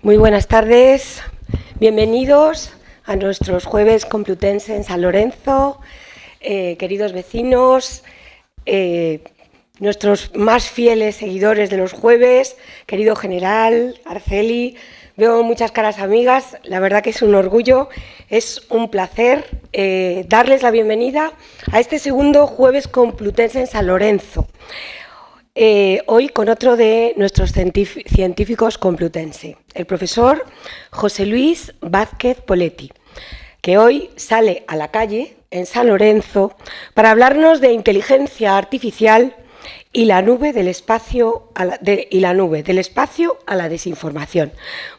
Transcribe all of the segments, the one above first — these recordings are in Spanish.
Muy buenas tardes, bienvenidos a nuestros jueves Complutense en San Lorenzo, queridos vecinos, nuestros más fieles seguidores de los jueves, querido general, Arceli, veo muchas caras amigas, la verdad que es un orgullo, es un placer darles la bienvenida a este segundo jueves Complutense en San Lorenzo. Hoy con otro de nuestros científicos complutense, el profesor José Luis Vázquez Poletti, que hoy sale a la calle en San Lorenzo para hablarnos de inteligencia artificial y la nube del espacio a la desinformación.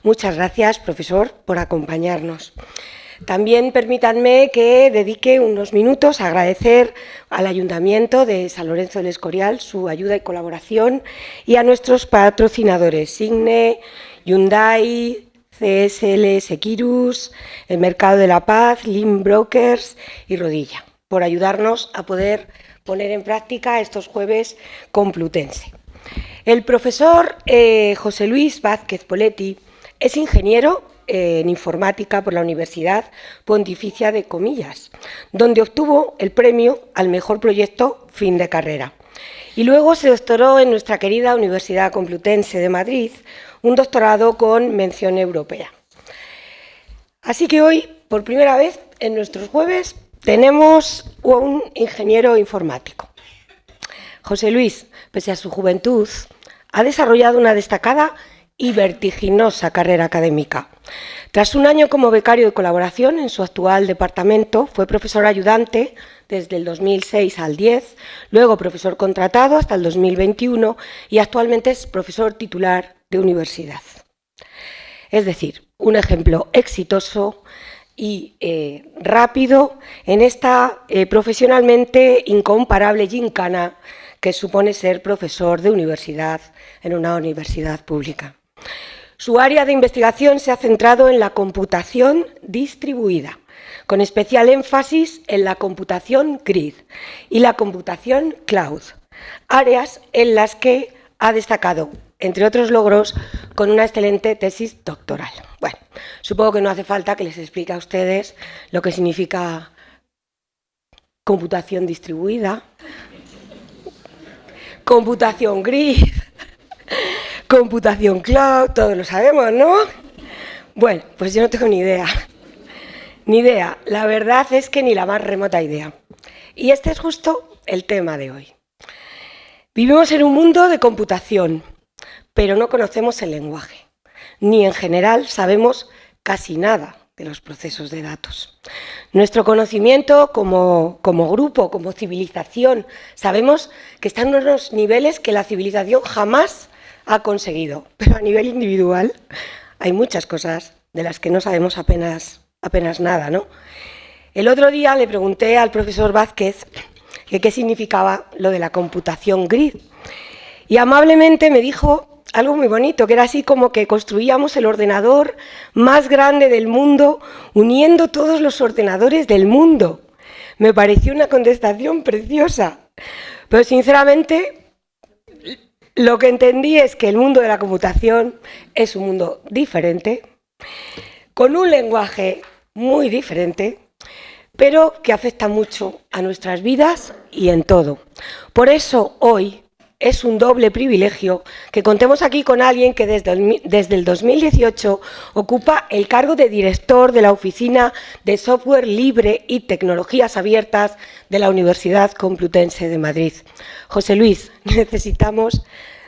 Muchas gracias, profesor, por acompañarnos. También permítanme que dedique unos minutos a agradecer al Ayuntamiento de San Lorenzo del Escorial su ayuda y colaboración y a nuestros patrocinadores Signe, Hyundai, CSL Securus, el Mercado de la Paz, Link Brokers y Rodilla, por ayudarnos a poder poner en práctica estos jueves complutense. El profesor José Luis Vázquez Poletti es ingeniero en informática por la Universidad Pontificia de Comillas, donde obtuvo el premio al mejor proyecto fin de carrera. Y luego se doctoró en nuestra querida Universidad Complutense de Madrid, un doctorado con mención europea. Así que hoy, por primera vez en nuestros jueves, tenemos un ingeniero informático. José Luis, pese a su juventud, ha desarrollado una destacada y vertiginosa carrera académica. Tras un año como becario de colaboración en su actual departamento, fue profesor ayudante desde el 2006 al 10, luego profesor contratado hasta el 2021 y actualmente es profesor titular de universidad. Es decir, un ejemplo exitoso y rápido en esta profesionalmente incomparable gincana que supone ser profesor de universidad en una universidad pública. Su área de investigación se ha centrado en la computación distribuida, con especial énfasis en la computación grid y la computación cloud, áreas en las que ha destacado, entre otros logros, con una excelente tesis doctoral. Bueno, supongo que no hace falta que les explique a ustedes lo que significa computación distribuida, computación grid, computación cloud, todos lo sabemos, ¿no? Bueno, pues yo no tengo ni idea. Ni idea. La verdad es que ni la más remota idea. Y este es justo el tema de hoy. Vivimos en un mundo de computación, pero no conocemos el lenguaje. Ni en general sabemos casi nada de los procesos de datos. Nuestro conocimiento como grupo, como civilización, sabemos que están en unos niveles que la civilización jamás ha conseguido, pero a nivel individual hay muchas cosas de las que no sabemos apenas nada, ¿no? El otro día le pregunté al profesor Vázquez que qué significaba lo de la computación grid y amablemente me dijo algo muy bonito, que era así como que construíamos el ordenador más grande del mundo uniendo todos los ordenadores del mundo. Me pareció una contestación preciosa, pero sinceramente lo que entendí es que el mundo de la computación es un mundo diferente, con un lenguaje muy diferente, pero que afecta mucho a nuestras vidas y en todo. Por eso hoy es un doble privilegio que contemos aquí con alguien que desde el 2018 ocupa el cargo de director de la Oficina de Software Libre y Tecnologías Abiertas de la Universidad Complutense de Madrid. José Luis, necesitamos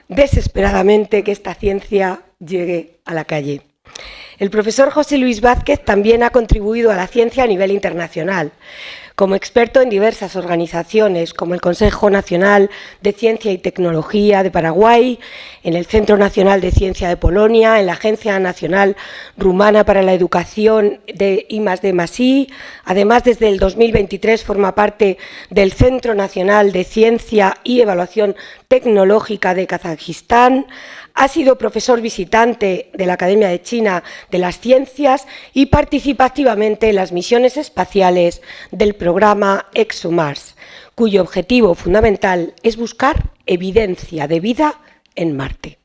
desesperadamente que esta ciencia llegue a la calle. El profesor José Luis Vázquez también ha contribuido a la ciencia a nivel internacional, como experto en diversas organizaciones, como el Consejo Nacional de Ciencia y Tecnología de Paraguay, en el Centro Nacional de Ciencia de Polonia, en la Agencia Nacional Rumana para la Educación de I+D+I. Además, desde el 2023 forma parte del Centro Nacional de Ciencia y Evaluación Tecnológica de Kazajistán. Ha sido profesor visitante de la Academia de China de las Ciencias y participa activamente en las misiones espaciales del programa ExoMars, cuyo objetivo fundamental es buscar evidencia de vida en Marte.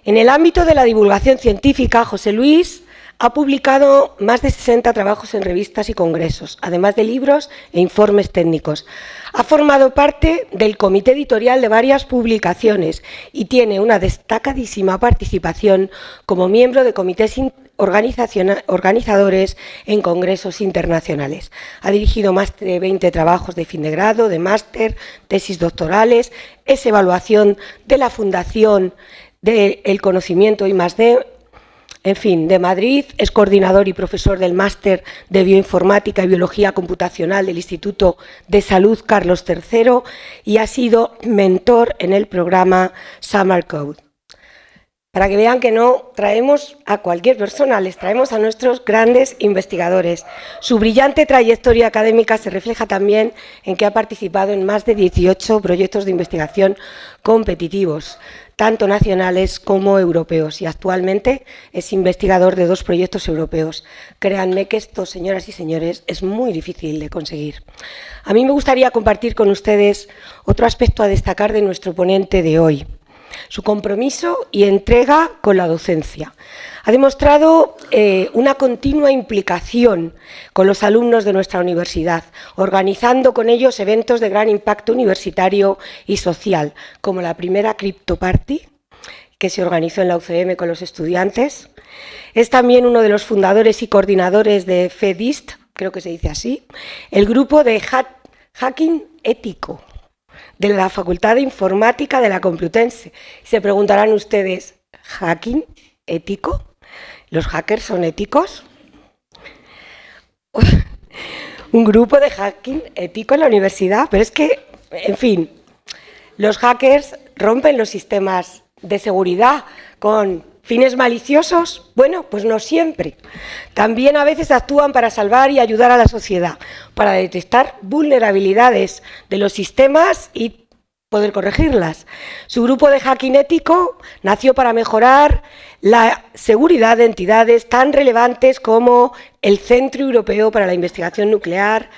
En el ámbito de la divulgación científica, José Luis ha publicado más de 60 trabajos en revistas y congresos, además de libros e informes técnicos. Ha formado parte del comité editorial de varias publicaciones y tiene una destacadísima participación como miembro de comités organizadores en congresos internacionales. Ha dirigido más de 20 trabajos de fin de grado, de máster, tesis doctorales, es evaluación de la Fundación del Conocimiento I+D, en fin, de Madrid, es coordinador y profesor del máster de Bioinformática y Biología Computacional del Instituto de Salud Carlos III y ha sido mentor en el programa Summer Code. Para que vean que no traemos a cualquier persona, les traemos a nuestros grandes investigadores. Su brillante trayectoria académica se refleja también en que ha participado en más de 18 proyectos de investigación competitivos, tanto nacionales como europeos, y actualmente es investigador de 2 proyectos europeos. Créanme que esto, señoras y señores, es muy difícil de conseguir. A mí me gustaría compartir con ustedes otro aspecto a destacar de nuestro ponente de hoy: su compromiso y entrega con la docencia. Ha demostrado una continua implicación con los alumnos de nuestra universidad, organizando con ellos eventos de gran impacto universitario y social, como la primera Crypto Party, que se organizó en la UCM con los estudiantes. Es también uno de los fundadores y coordinadores de FEDIST, creo que se dice así, el grupo de hacking ético de la Facultad de Informática de la Complutense. Se preguntarán ustedes, ¿hacking ético? ¿Los hackers son éticos? Un grupo de hacking ético en la universidad, pero es que, en fin, los hackers rompen los sistemas de seguridad con fines maliciosos. Bueno, pues no siempre. También a veces actúan para salvar y ayudar a la sociedad, para detectar vulnerabilidades de los sistemas y poder corregirlas. Su grupo de hacking ético nació para mejorar la seguridad de entidades tan relevantes como el Centro Europeo para la Investigación Nuclear,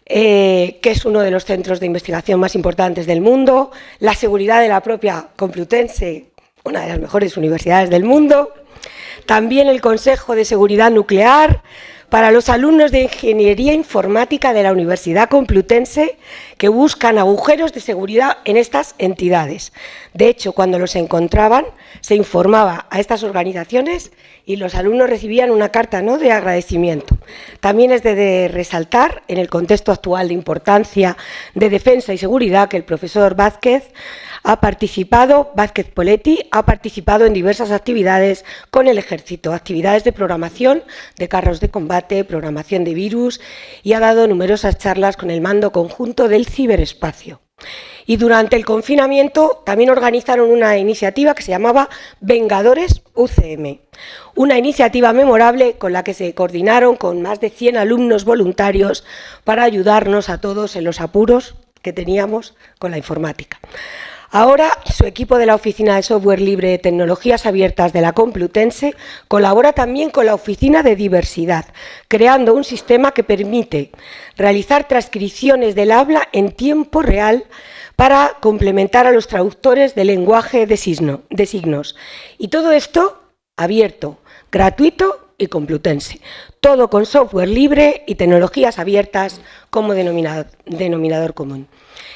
que es uno de los centros de investigación más importantes del mundo, la seguridad de la propia Complutense, una de las mejores universidades del mundo, también el Consejo de Seguridad Nuclear para los alumnos de Ingeniería Informática de la Universidad Complutense que buscan agujeros de seguridad en estas entidades. De hecho, cuando los encontraban, se informaba a estas organizaciones y los alumnos recibían una carta, ¿no?, de agradecimiento. También es de resaltar, en el contexto actual de importancia de defensa y seguridad, que el profesor Vázquez Poletti ha participado en diversas actividades con el Ejército, actividades de programación de carros de combate, programación de virus, y ha dado numerosas charlas con el mando conjunto del ciberespacio. Y durante el confinamiento también organizaron una iniciativa que se llamaba Vengadores UCM, una iniciativa memorable con la que se coordinaron con más de 100 alumnos voluntarios para ayudarnos a todos en los apuros que teníamos con la informática. Ahora, su equipo de la Oficina de Software Libre de Tecnologías Abiertas de la Complutense colabora también con la Oficina de Diversidad, creando un sistema que permite realizar transcripciones del habla en tiempo real para complementar a los traductores de lenguaje de signos. Y todo esto abierto, gratuito y complutense. Todo con software libre y tecnologías abiertas como denominador común.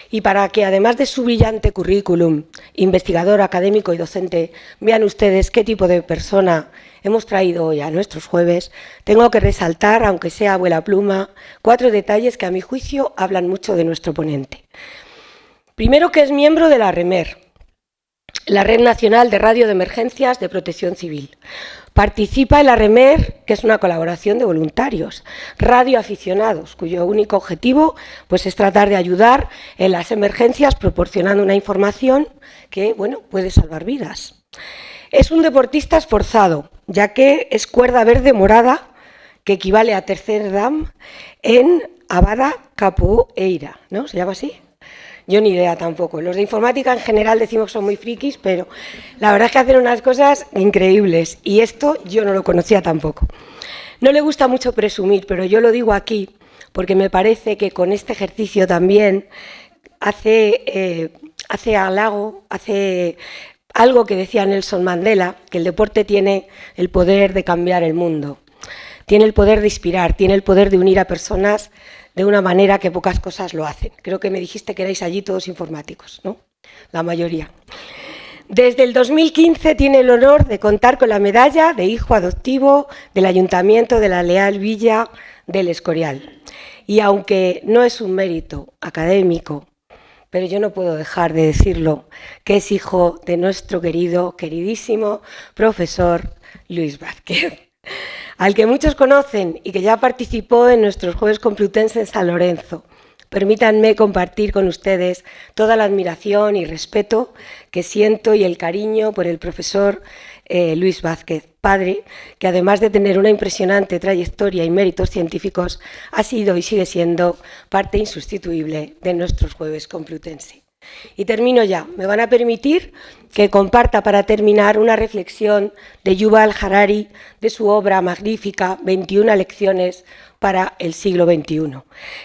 Y para que, además de su brillante currículum, investigador, académico y docente, vean ustedes qué tipo de persona hemos traído hoy a nuestros jueves, tengo que resaltar, aunque sea abuela pluma, 4 detalles que a mi juicio hablan mucho de nuestro ponente. Primero, que es miembro de la REMER, la Red Nacional de Radio de Emergencias de Protección Civil. Participa en la REMER, que es una colaboración de voluntarios, radioaficionados, cuyo único objetivo, pues, es tratar de ayudar en las emergencias proporcionando una información que, bueno, puede salvar vidas. Es un deportista esforzado, ya que es cuerda verde morada, que equivale a tercer dan en Abada Capoeira, ¿no? ¿Se llama así? Yo ni idea tampoco. Los de informática en general decimos que son muy frikis, pero la verdad es que hacen unas cosas increíbles y esto yo no lo conocía tampoco. No le gusta mucho presumir, pero yo lo digo aquí porque me parece que con este ejercicio también hace algo que decía Nelson Mandela, que el deporte tiene el poder de cambiar el mundo, tiene el poder de inspirar, tiene el poder de unir a personas de una manera que pocas cosas lo hacen. Creo que me dijiste que erais allí todos informáticos, ¿no? La mayoría. Desde el 2015 tiene el honor de contar con la medalla de hijo adoptivo del Ayuntamiento de la Leal Villa del Escorial. Y aunque no es un mérito académico, pero yo no puedo dejar de decirlo, que es hijo de nuestro queridísimo profesor Luis Vázquez, al que muchos conocen y que ya participó en nuestros Jueves Complutense en San Lorenzo. Permítanme compartir con ustedes toda la admiración y respeto que siento y el cariño por el profesor Luis Vázquez, padre, que además de tener una impresionante trayectoria y méritos científicos, ha sido y sigue siendo parte insustituible de nuestros Jueves Complutense. Y termino ya. Me van a permitir que comparta para terminar una reflexión de Yuval Harari de su obra magnífica 21 lecciones para el siglo XXI,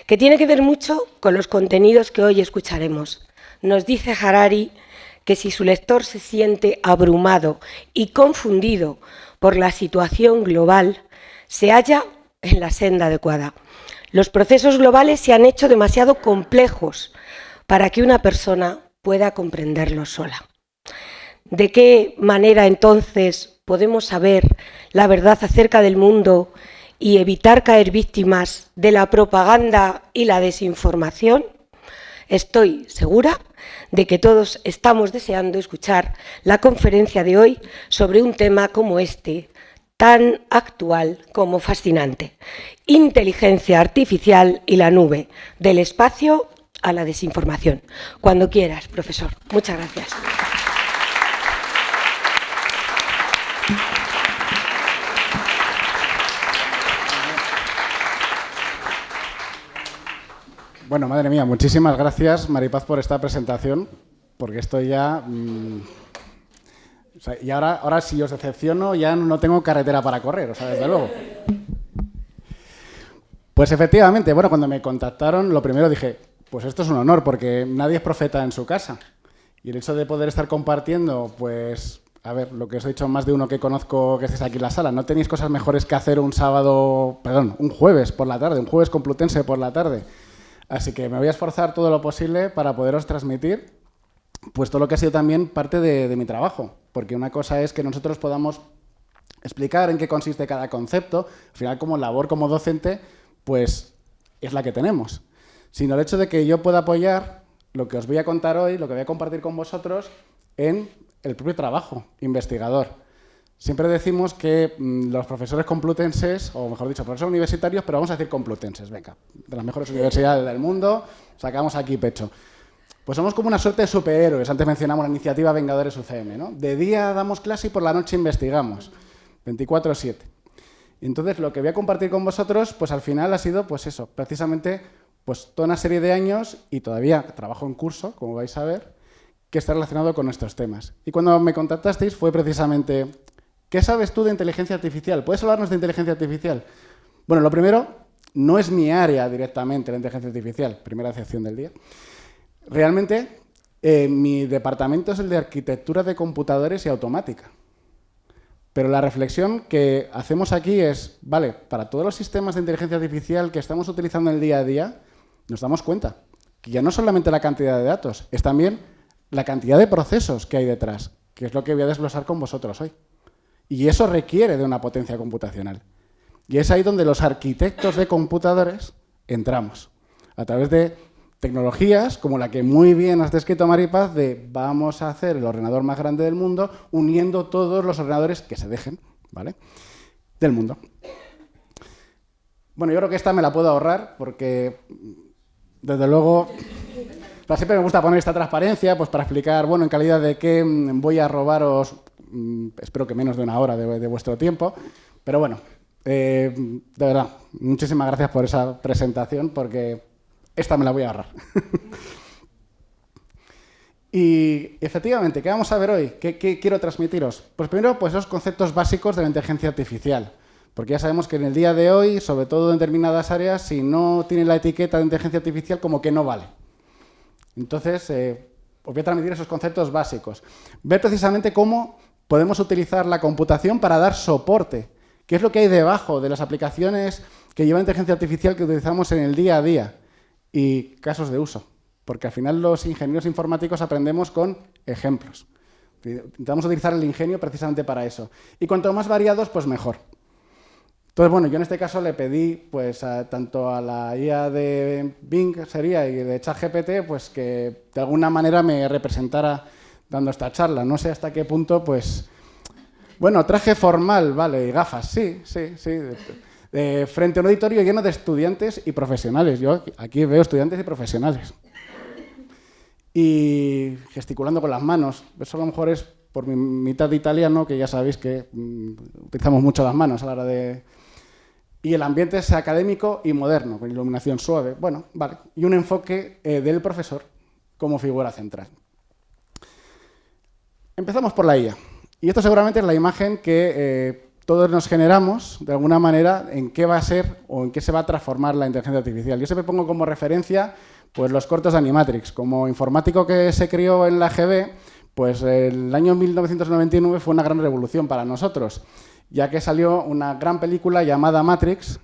que tiene que ver mucho con los contenidos que hoy escucharemos. Nos dice Harari que si su lector se siente abrumado y confundido por la situación global, se halla en la senda adecuada. Los procesos globales se han hecho demasiado complejos para que una persona pueda comprenderlos sola. ¿De qué manera entonces podemos saber la verdad acerca del mundo y evitar caer víctimas de la propaganda y la desinformación? Estoy segura de que todos estamos deseando escuchar la conferencia de hoy sobre un tema como este, tan actual como fascinante: inteligencia artificial y la nube, del espacio a la desinformación. Cuando quieras, profesor. Muchas gracias. Bueno, madre mía, muchísimas gracias, Maripaz, por esta presentación, porque esto ya... o sea, y ahora si os decepciono ya no tengo carretera para correr, o sea, desde luego. Pues efectivamente, bueno, cuando me contactaron, lo primero dije, pues esto es un honor, porque nadie es profeta en su casa. Y el hecho de poder estar compartiendo, pues, a ver, lo que os he dicho más de uno que conozco que estéis aquí en la sala, no tenéis cosas mejores que hacer un jueves por la tarde, un jueves complutense por la tarde. Así que me voy a esforzar todo lo posible para poderos transmitir pues todo lo que ha sido también parte de mi trabajo. Porque una cosa es que nosotros podamos explicar en qué consiste cada concepto. Al final, como labor como docente, pues es la que tenemos. Sino el hecho de que yo pueda apoyar lo que os voy a contar hoy, lo que voy a compartir con vosotros, en el propio trabajo investigador. Siempre decimos que los profesores complutenses, o mejor dicho, profesores universitarios, pero vamos a decir complutenses, venga, de las mejores universidades del mundo, sacamos aquí pecho. Pues somos como una suerte de superhéroes. Antes mencionamos la iniciativa Vengadores UCM, ¿no? De día damos clase y por la noche investigamos, 24/7. Y entonces lo que voy a compartir con vosotros, pues al final ha sido, pues eso, precisamente, pues toda una serie de años, y todavía trabajo en curso, como vais a ver, que está relacionado con estos temas. Y cuando me contactasteis fue precisamente... ¿Qué sabes tú de inteligencia artificial? ¿Puedes hablarnos de inteligencia artificial? Bueno, lo primero, no es mi área directamente la inteligencia artificial, primera decepción del día. Realmente, mi departamento es el de arquitectura de computadores y automática. Pero la reflexión que hacemos aquí es, vale, para todos los sistemas de inteligencia artificial que estamos utilizando en el día a día, nos damos cuenta que ya no solamente la cantidad de datos, es también la cantidad de procesos que hay detrás, que es lo que voy a desglosar con vosotros hoy. Y eso requiere de una potencia computacional. Y es ahí donde los arquitectos de computadores entramos, a través de tecnologías como la que muy bien has descrito, Maripaz, de vamos a hacer el ordenador más grande del mundo uniendo todos los ordenadores que se dejen, ¿vale?, del mundo. Bueno, yo creo que esta me la puedo ahorrar porque, desde luego, siempre me gusta poner esta transparencia pues para explicar, bueno, en calidad de qué voy a robaros... espero que menos de una hora de vuestro tiempo, pero bueno, de verdad, muchísimas gracias por esa presentación, porque esta me la voy a ahorrar. Y efectivamente, ¿qué vamos a ver hoy? ¿Qué quiero transmitiros? Pues primero, pues esos conceptos básicos de la inteligencia artificial, porque ya sabemos que en el día de hoy, sobre todo en determinadas áreas, si no tiene la etiqueta de inteligencia artificial, como que no vale. Entonces, os voy a transmitir esos conceptos básicos. Ver precisamente cómo podemos utilizar la computación para dar soporte. ¿Qué es lo que hay debajo de las aplicaciones que llevan inteligencia artificial que utilizamos en el día a día? Y casos de uso. Porque al final los ingenieros informáticos aprendemos con ejemplos. Intentamos utilizar el ingenio precisamente para eso. Y cuanto más variados, pues mejor. Entonces, bueno, yo en este caso le pedí pues, tanto a la IA de Bing sería y de ChatGPT pues, que de alguna manera me representara dando esta charla. No sé hasta qué punto, pues... Bueno, traje formal, vale, y gafas, sí. Frente a un auditorio lleno de estudiantes y profesionales. Yo aquí veo estudiantes y profesionales. Y gesticulando con las manos. Eso a lo mejor es por mi mitad italiano, que ya sabéis que utilizamos mucho las manos a la hora de... Y el ambiente es académico y moderno, con iluminación suave. Bueno, vale. Y un enfoque del profesor como figura central. Empezamos por la IA. Y esto seguramente es la imagen que todos nos generamos, de alguna manera, en qué va a ser o en qué se va a transformar la inteligencia artificial. Yo siempre pongo como referencia pues, los cortos de Animatrix. Como informático que se crió en la GB, pues el año 1999 fue una gran revolución para nosotros, ya que salió una gran película llamada Matrix,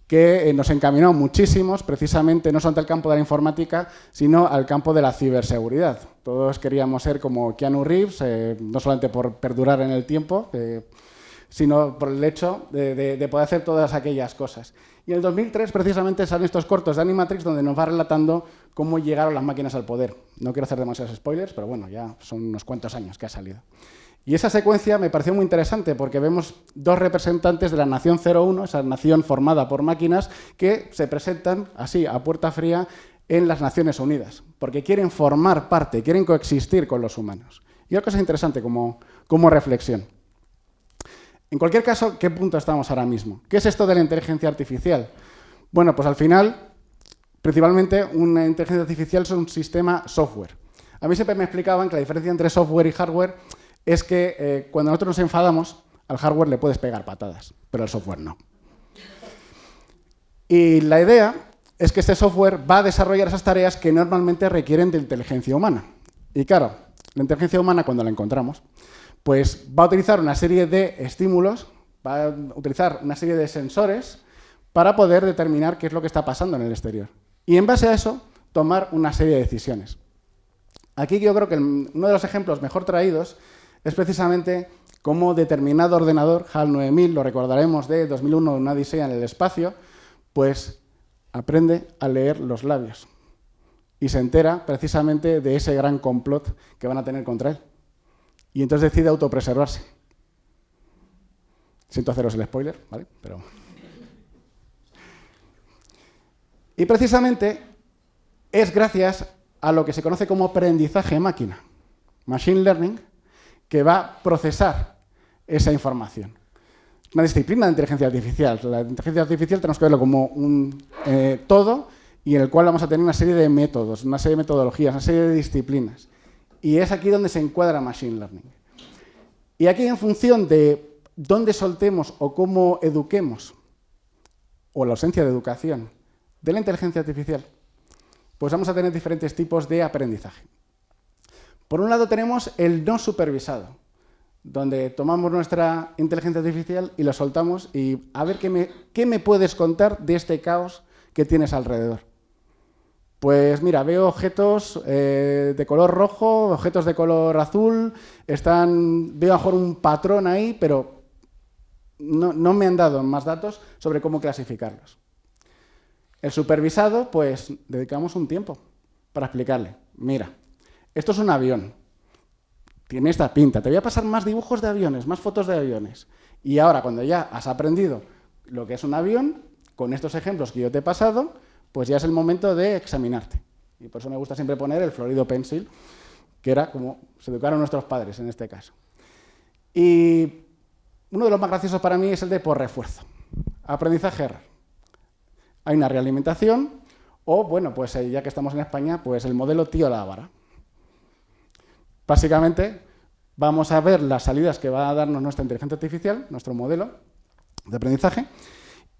que nos encaminó muchísimos, precisamente no solo al campo de la informática, sino al campo de la ciberseguridad. Todos queríamos ser como Keanu Reeves, no solamente por perdurar en el tiempo, sino por el hecho de poder hacer todas aquellas cosas. Y en el 2003, precisamente, salen estos cortos de Animatrix donde nos va relatando cómo llegaron las máquinas al poder. No quiero hacer demasiados spoilers, pero bueno, ya son unos cuantos años que ha salido. Y esa secuencia me pareció muy interesante porque vemos dos representantes de la Nación 01, esa nación formada por máquinas, que se presentan así, a puerta fría, en las Naciones Unidas, porque quieren formar parte, quieren coexistir con los humanos. Y otra cosa interesante como reflexión. En cualquier caso, ¿qué punto estamos ahora mismo? ¿Qué es esto de la inteligencia artificial? Bueno, pues al final, principalmente, una inteligencia artificial es un sistema software. A mí siempre me explicaban que la diferencia entre software y hardware es que cuando nosotros nos enfadamos, al hardware le puedes pegar patadas, pero al software no. Y la idea es que este software va a desarrollar esas tareas que normalmente requieren de inteligencia humana. Y claro, la inteligencia humana, cuando la encontramos, pues va a utilizar una serie de estímulos, va a utilizar una serie de sensores para poder determinar qué es lo que está pasando en el exterior. Y en base a eso, tomar una serie de decisiones. Aquí yo creo que uno de los ejemplos mejor traídos es precisamente cómo determinado ordenador, HAL 9000, lo recordaremos de 2001, una odisea en el espacio, pues aprende a leer los labios y se entera precisamente de ese gran complot que van a tener contra él. Y entonces decide autopreservarse. Siento haceros el spoiler, ¿vale? Pero... Y precisamente es gracias a lo que se conoce como aprendizaje máquina, machine learning, que va a procesar esa información. Una disciplina de inteligencia artificial. La inteligencia artificial tenemos que verlo como un todo y en el cual vamos a tener una serie de métodos, una serie de metodologías, una serie de disciplinas. Y es aquí donde se encuadra Machine Learning. Y aquí, en función de dónde soltemos o cómo eduquemos, o la ausencia de educación de la inteligencia artificial, pues vamos a tener diferentes tipos de aprendizaje. Por un lado tenemos el no supervisado, donde tomamos nuestra inteligencia artificial y lo soltamos y a ver qué me puedes contar de este caos que tienes alrededor. Pues mira, veo objetos de color rojo, objetos de color azul, veo a lo mejor un patrón ahí, pero no me han dado más datos sobre cómo clasificarlos. El supervisado, pues dedicamos un tiempo para explicarle. Mira, esto es un avión, tiene esta pinta, te voy a pasar más dibujos de aviones, más fotos de aviones. Y ahora, cuando ya has aprendido lo que es un avión, con estos ejemplos que yo te he pasado, pues ya es el momento de examinarte. Y por eso me gusta siempre poner el Florido Pencil, que era como se educaron nuestros padres en este caso. Y uno de los más graciosos para mí es el de por refuerzo. Aprendizaje-error. Hay una realimentación, o bueno, pues ya que estamos en España, pues el modelo tío Lábara. Básicamente, vamos a ver las salidas que va a darnos nuestra inteligencia artificial, nuestro modelo de aprendizaje,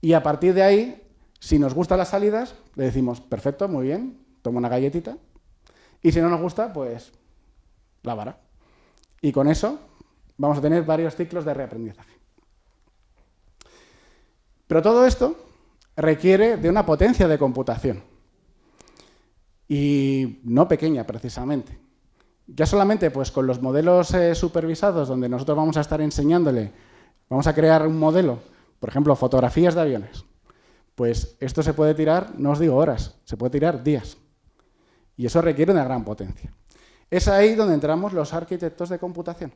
y a partir de ahí, si nos gustan las salidas, le decimos, perfecto, muy bien, toma una galletita, y si no nos gusta, pues la vara. Y con eso vamos a tener varios ciclos de reaprendizaje. Pero todo esto requiere de una potencia de computación. Y no pequeña, precisamente. Ya solamente pues, con los modelos supervisados, donde nosotros vamos a estar enseñándole, vamos a crear un modelo, por ejemplo, fotografías de aviones. Pues esto se puede tirar, no os digo horas, se puede tirar días. Y eso requiere una gran potencia. Es ahí donde entramos los arquitectos de computación.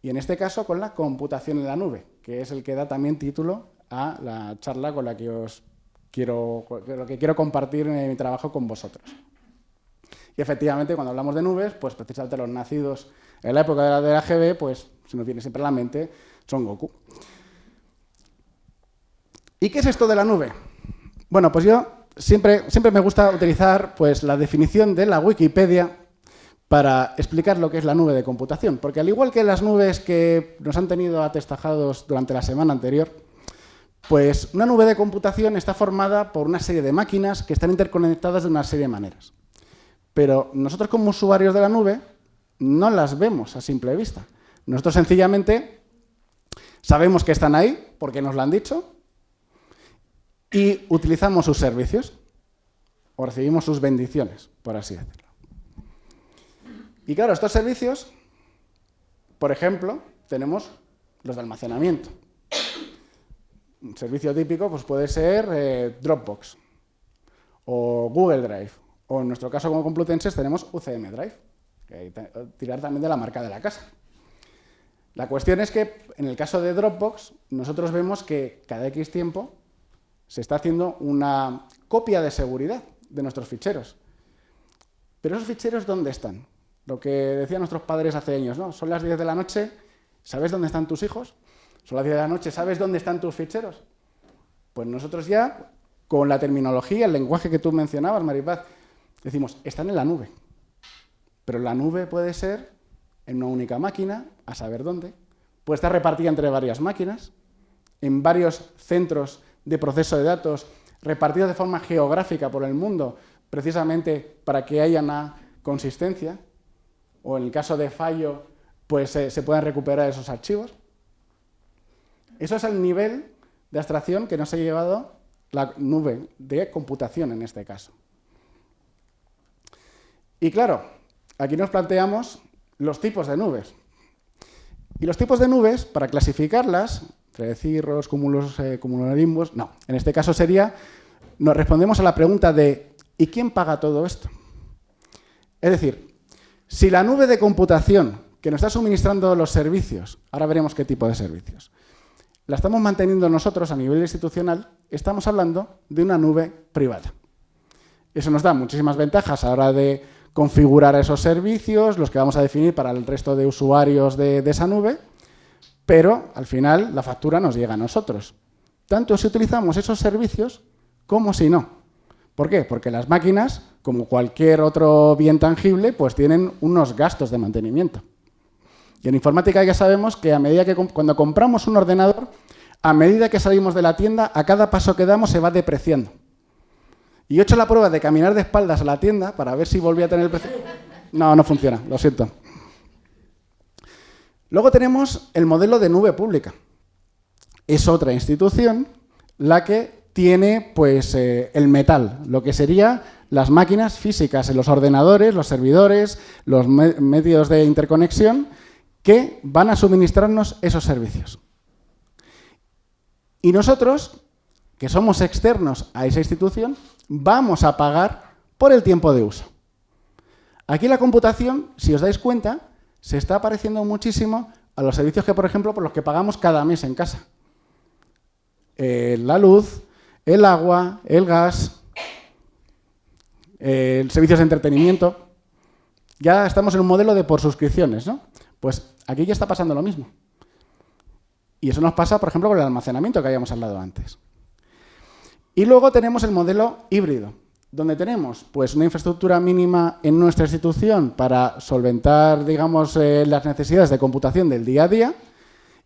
Y en este caso con la computación en la nube, que es el que da también título a la charla con la que quiero compartir mi trabajo con vosotros. Y efectivamente, cuando hablamos de nubes, pues precisamente los nacidos en la época de la GB, pues se nos viene siempre a la mente Son Goku. ¿Y qué es esto de la nube? Bueno, pues yo siempre me gusta utilizar pues, la definición de la Wikipedia para explicar lo que es la nube de computación, porque al igual que las nubes que nos han tenido atestajados durante la semana anterior, pues una nube de computación está formada por una serie de máquinas que están interconectadas de una serie de maneras. Pero nosotros como usuarios de la nube no las vemos a simple vista. Nosotros sencillamente sabemos que están ahí porque nos lo han dicho y utilizamos sus servicios o recibimos sus bendiciones, por así decirlo. Y claro, estos servicios, por ejemplo, tenemos los de almacenamiento. Un servicio típico pues puede ser Dropbox o Google Drive, o en nuestro caso como complutenses tenemos UCM Drive, que hay que tirar también de la marca de la casa. La cuestión es que en el caso de Dropbox nosotros vemos que cada X tiempo se está haciendo una copia de seguridad de nuestros ficheros. Pero esos ficheros, ¿dónde están? Lo que decían nuestros padres hace años, ¿no? Son las 10 de la noche, ¿sabes dónde están tus hijos? Son las 10 de la noche, ¿sabes dónde están tus ficheros? Pues nosotros ya, con la terminología, el lenguaje que tú mencionabas, Maripaz, decimos, están en la nube. Pero la nube puede ser en una única máquina, a saber dónde. Puede estar repartida entre varias máquinas, en varios centros de proceso de datos, repartidos de forma geográfica por el mundo, precisamente para que haya una consistencia, o en el caso de fallo, pues se puedan recuperar esos archivos. Eso es el nivel de abstracción que nos ha llevado la nube de computación en este caso. Y claro, aquí nos planteamos los tipos de nubes. Y los tipos de nubes, para clasificarlas, predecirlos, cúmulos, cumulonimbus, no. En este caso sería, nos respondemos a la pregunta de ¿y quién paga todo esto? Es decir, si la nube de computación que nos está suministrando los servicios, ahora veremos qué tipo de servicios, la estamos manteniendo nosotros a nivel institucional, estamos hablando de una nube privada. Eso nos da muchísimas ventajas a la hora de configurar esos servicios, los que vamos a definir para el resto de usuarios de esa nube, pero al final la factura nos llega a nosotros, tanto si utilizamos esos servicios como si no. ¿Por qué? Porque las máquinas, como cualquier otro bien tangible, pues tienen unos gastos de mantenimiento. Y en informática ya sabemos que a medida que cuando compramos un ordenador, a medida que salimos de la tienda, a cada paso que damos se va depreciando. Y yo he hecho la prueba de caminar de espaldas a la tienda para ver si volvía a tener el precio. No, no funciona, lo siento. Luego tenemos el modelo de nube pública. Es otra institución la que tiene pues, el metal, lo que serían las máquinas físicas, los ordenadores, los servidores, los medios de interconexión que van a suministrarnos esos servicios. Y nosotros, que somos externos a esa institución, vamos a pagar por el tiempo de uso. Aquí la computación, si os dais cuenta, se está pareciendo muchísimo a los servicios que, por ejemplo, por los que pagamos cada mes en casa. La luz, el agua, el gas, servicios de entretenimiento. Ya estamos en un modelo de por suscripciones, ¿no? Pues aquí ya está pasando lo mismo. Y eso nos pasa, por ejemplo, con el almacenamiento que habíamos hablado antes. Y luego tenemos el modelo híbrido, donde tenemos pues, una infraestructura mínima en nuestra institución para solventar, digamos, las necesidades de computación del día a día,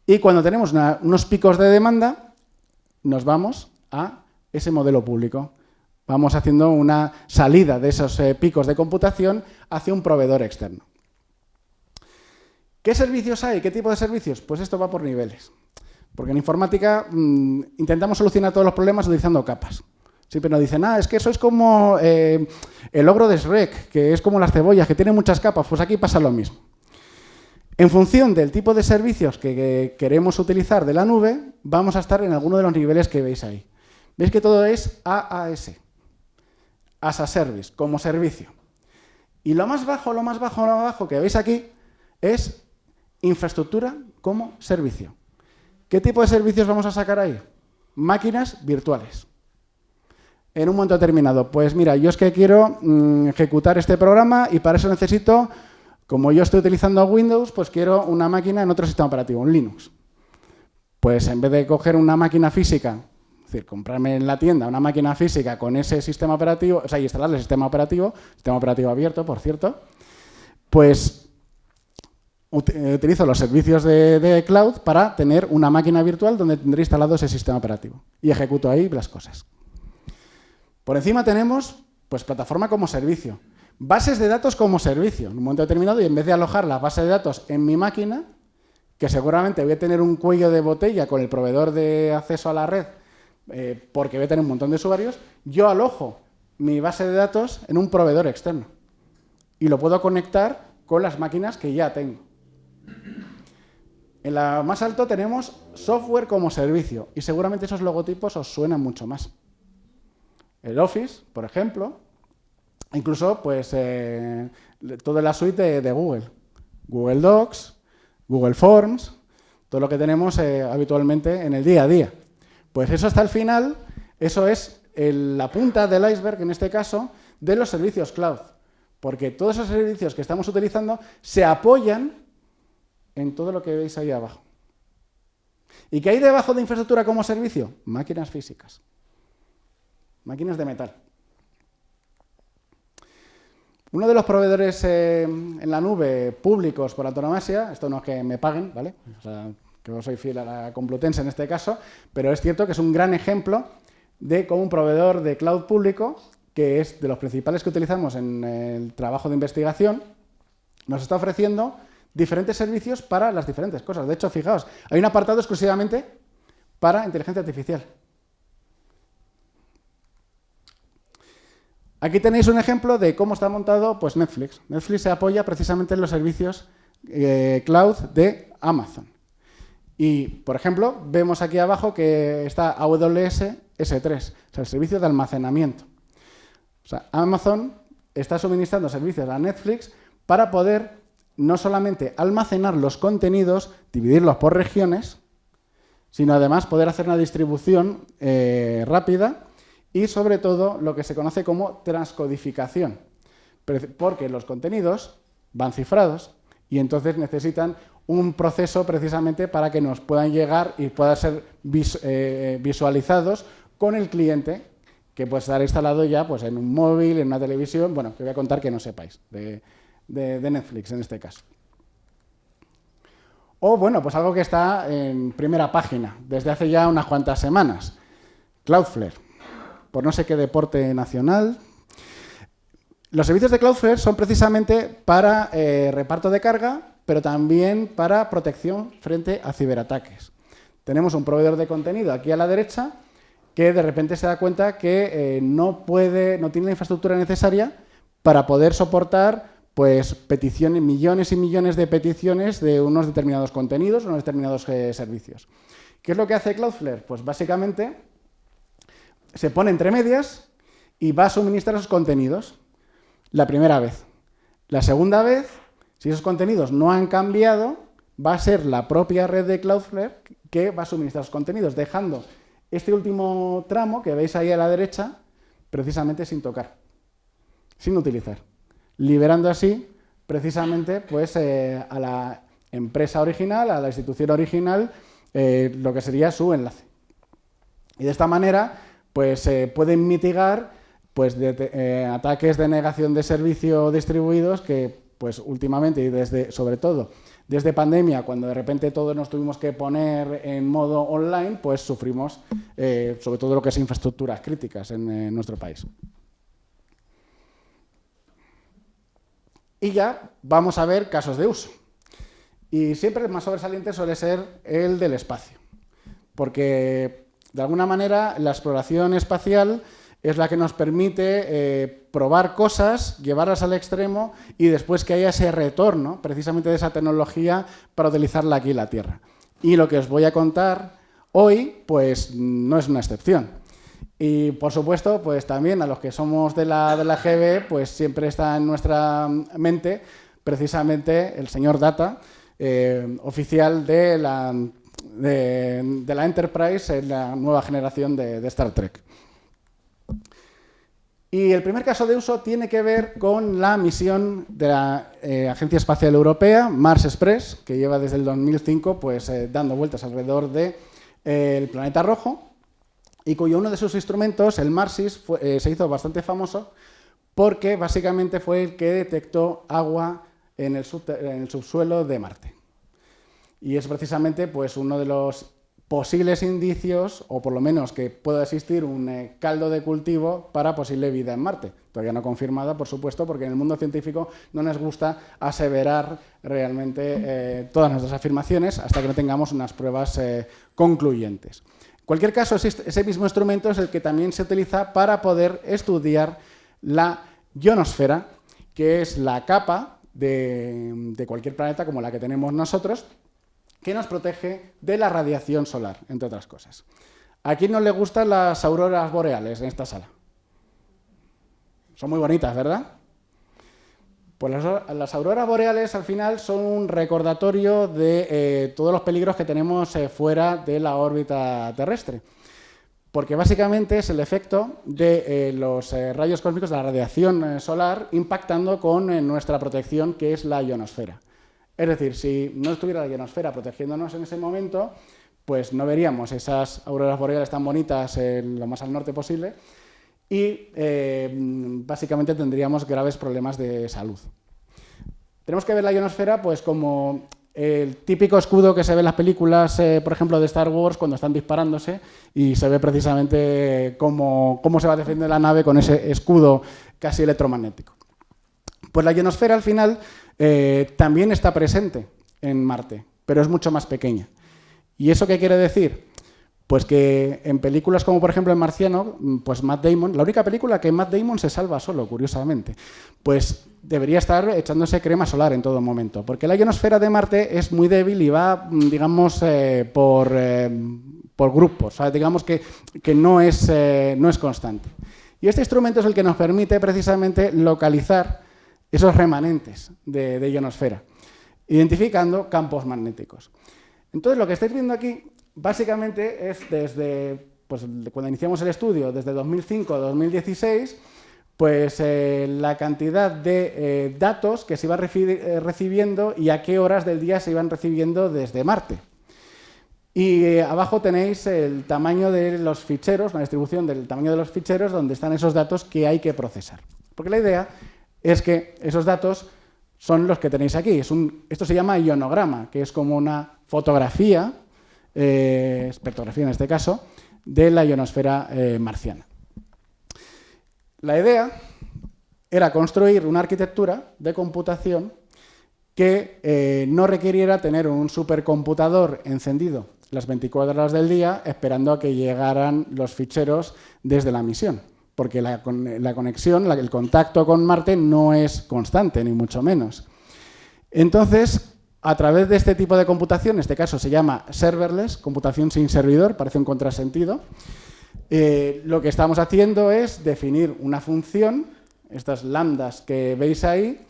y cuando tenemos unos picos de demanda, nos vamos a ese modelo público. Vamos haciendo una salida de esos picos de computación hacia un proveedor externo. ¿Qué servicios hay? ¿Qué tipo de servicios? Pues esto va por niveles. Porque en informática intentamos solucionar todos los problemas utilizando capas. Siempre nos dicen, es que sois como el ogro de Shrek, que es como las cebollas, que tiene muchas capas. Pues aquí pasa lo mismo. En función del tipo de servicios que queremos utilizar de la nube, vamos a estar en alguno de los niveles que veis ahí. Veis que todo es AAS, as a service, como servicio. Y lo más bajo que veis aquí es infraestructura como servicio. ¿Qué tipo de servicios vamos a sacar ahí? Máquinas virtuales. En un momento determinado, pues mira, yo es que quiero ejecutar este programa y para eso necesito, como yo estoy utilizando Windows, pues quiero una máquina en otro sistema operativo, un Linux. Pues en vez de coger una máquina física, es decir, comprarme en la tienda una máquina física con ese sistema operativo, o sea, y instalarle el sistema operativo abierto, por cierto, pues utilizo los servicios de cloud para tener una máquina virtual donde tendré instalado ese sistema operativo y ejecuto ahí las cosas. Por encima tenemos pues, plataforma como servicio, bases de datos como servicio. En un momento determinado, y en vez de alojar la base de datos en mi máquina, que seguramente voy a tener un cuello de botella con el proveedor de acceso a la red, porque voy a tener un montón de usuarios, yo alojo mi base de datos en un proveedor externo y lo puedo conectar con las máquinas que ya tengo. En la más alto tenemos software como servicio y seguramente esos logotipos os suenan mucho más. El Office, por ejemplo, incluso pues, toda la suite de Google. Google Docs, Google Forms, todo lo que tenemos habitualmente en el día a día. Pues eso hasta el final, eso es la punta del iceberg, en este caso, de los servicios cloud. Porque todos esos servicios que estamos utilizando se apoyan en todo lo que veis ahí abajo. ¿Y qué hay debajo de infraestructura como servicio? Máquinas físicas. Máquinas de metal. Uno de los proveedores en la nube públicos por antonomasia, esto no es que me paguen, ¿vale? O sea, que no soy fiel a la Complutense en este caso, pero es cierto que es un gran ejemplo de cómo un proveedor de cloud público, que es de los principales que utilizamos en el trabajo de investigación, nos está ofreciendo diferentes servicios para las diferentes cosas. De hecho, fijaos, hay un apartado exclusivamente para inteligencia artificial. Aquí tenéis un ejemplo de cómo está montado pues, Netflix. Netflix se apoya precisamente en los servicios cloud de Amazon. Y, por ejemplo, vemos aquí abajo que está AWS S3, o sea, el servicio de almacenamiento. O sea, Amazon está suministrando servicios a Netflix para poder no solamente almacenar los contenidos, dividirlos por regiones, sino además poder hacer una distribución rápida y, sobre todo, lo que se conoce como transcodificación, porque los contenidos van cifrados y entonces necesitan un proceso precisamente para que nos puedan llegar y puedan ser visualizados con el cliente, que puede estar instalado ya pues, en un móvil, en una televisión, bueno, que voy a contar que no sepáis, de Netflix en este caso. O, bueno, pues algo que está en primera página desde hace ya unas cuantas semanas, Cloudflare, por no sé qué deporte nacional. Los servicios de Cloudflare son precisamente para reparto de carga, pero también para protección frente a ciberataques. Tenemos un proveedor de contenido aquí a la derecha que de repente se da cuenta que no tiene la infraestructura necesaria para poder soportar pues, peticiones, millones y millones de peticiones de unos determinados contenidos, unos determinados servicios. ¿Qué es lo que hace Cloudflare? Pues básicamente se pone entre medias y va a suministrar esos contenidos la primera vez. La segunda vez, si esos contenidos no han cambiado, va a ser la propia red de Cloudflare que va a suministrar esos contenidos, dejando este último tramo que veis ahí a la derecha precisamente sin tocar, sin utilizar, liberando así precisamente pues, a la empresa original, a la institución original, lo que sería su enlace. Y de esta manera pues, pueden mitigar pues, ataques de negación de servicio distribuidos que pues últimamente y sobre todo desde pandemia, cuando de repente todos nos tuvimos que poner en modo online, pues sufrimos sobre todo lo que es infraestructuras críticas en nuestro país. Y ya vamos a ver casos de uso. Y siempre el más sobresaliente suele ser el del espacio, porque de alguna manera la exploración espacial es la que nos permite probar cosas, llevarlas al extremo y después que haya ese retorno precisamente de esa tecnología para utilizarla aquí en la Tierra. Y lo que os voy a contar hoy, pues no es una excepción. Y por supuesto, pues también a los que somos de la GB, pues siempre está en nuestra mente precisamente el señor Data, oficial de la Enterprise en la nueva generación de Star Trek. Y el primer caso de uso tiene que ver con la misión de la Agencia Espacial Europea, Mars Express, que lleva desde el 2005 pues, dando vueltas alrededor del planeta rojo, y cuyo uno de sus instrumentos, el MARSIS, se hizo bastante famoso porque básicamente fue el que detectó agua en el subsuelo de Marte. Y es precisamente pues, uno de los posibles indicios, o por lo menos que pueda existir un caldo de cultivo para posible vida en Marte. Todavía no confirmada, por supuesto, porque en el mundo científico no nos gusta aseverar realmente todas nuestras afirmaciones hasta que no tengamos unas pruebas concluyentes. En cualquier caso, ese mismo instrumento es el que también se utiliza para poder estudiar la ionosfera, que es la capa de cualquier planeta como la que tenemos nosotros, que nos protege de la radiación solar, entre otras cosas. ¿A quién no le gustan las auroras boreales en esta sala? Son muy bonitas, ¿verdad? Pues las auroras boreales al final son un recordatorio de todos los peligros que tenemos fuera de la órbita terrestre. Porque básicamente es el efecto de los rayos cósmicos, de la radiación solar, impactando con nuestra protección, que es la ionosfera. Es decir, si no estuviera la ionosfera protegiéndonos en ese momento, pues no veríamos esas auroras boreales tan bonitas lo más al norte posible y básicamente tendríamos graves problemas de salud. Tenemos que ver la ionosfera pues, como el típico escudo que se ve en las películas, por ejemplo, de Star Wars, cuando están disparándose y se ve precisamente cómo se va defendiendo la nave con ese escudo casi electromagnético. Pues la ionosfera al final también está presente en Marte, pero es mucho más pequeña. ¿Y eso qué quiere decir? Pues que en películas como por ejemplo El Marciano, pues Matt Damon, la única película que Matt Damon se salva solo, curiosamente, pues debería estar echándose crema solar en todo momento, porque la ionosfera de Marte es muy débil y va, digamos, por grupos, o sea, digamos que no es constante. Y este instrumento es el que nos permite precisamente localizar esos remanentes de ionosfera, identificando campos magnéticos. Entonces, lo que estáis viendo aquí, básicamente, es desde pues, cuando iniciamos el estudio, desde 2005 a 2016, pues la cantidad de datos que se iba recibiendo y a qué horas del día se iban recibiendo desde Marte. Y abajo tenéis el tamaño de los ficheros, la distribución del tamaño de los ficheros donde están esos datos que hay que procesar. Porque la idea es que esos datos son los que tenéis aquí. Esto se llama ionograma, que es como una fotografía, espectrografía en este caso, de la ionosfera marciana. La idea era construir una arquitectura de computación que no requiriera tener un supercomputador encendido las 24 horas del día esperando a que llegaran los ficheros desde la misión. Porque la conexión, el contacto con Marte no es constante, ni mucho menos. Entonces, a través de este tipo de computación, en este caso se llama serverless, computación sin servidor, parece un contrasentido, lo que estamos haciendo es definir una función, estas lambdas que veis ahí,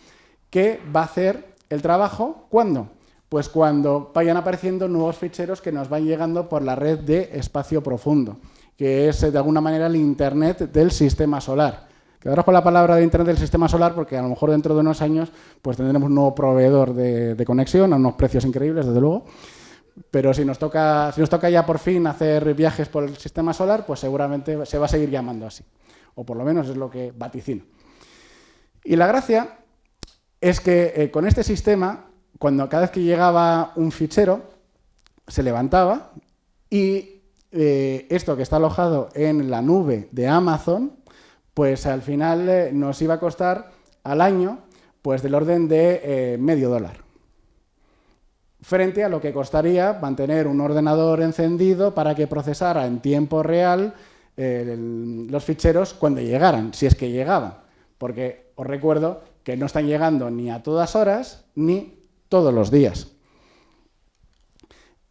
que va a hacer el trabajo, ¿cuándo? Pues cuando vayan apareciendo nuevos ficheros que nos van llegando por la red de espacio profundo, que es de alguna manera el Internet del sistema solar. Quedaros con la palabra de Internet del sistema solar porque a lo mejor dentro de unos años pues tendremos un nuevo proveedor de conexión a unos precios increíbles, desde luego. Pero si nos toca ya por fin hacer viajes por el sistema solar, pues seguramente se va a seguir llamando así. O por lo menos es lo que vaticino. Y la gracia es que con este sistema, cada vez que llegaba un fichero, se levantaba y esto que está alojado en la nube de Amazon, pues al final nos iba a costar al año pues del orden de $0,50. frente a lo que costaría mantener un ordenador encendido para que procesara en tiempo real los ficheros cuando llegaran, si es que llegaban. Porque os recuerdo que no están llegando ni a todas horas ni todos los días.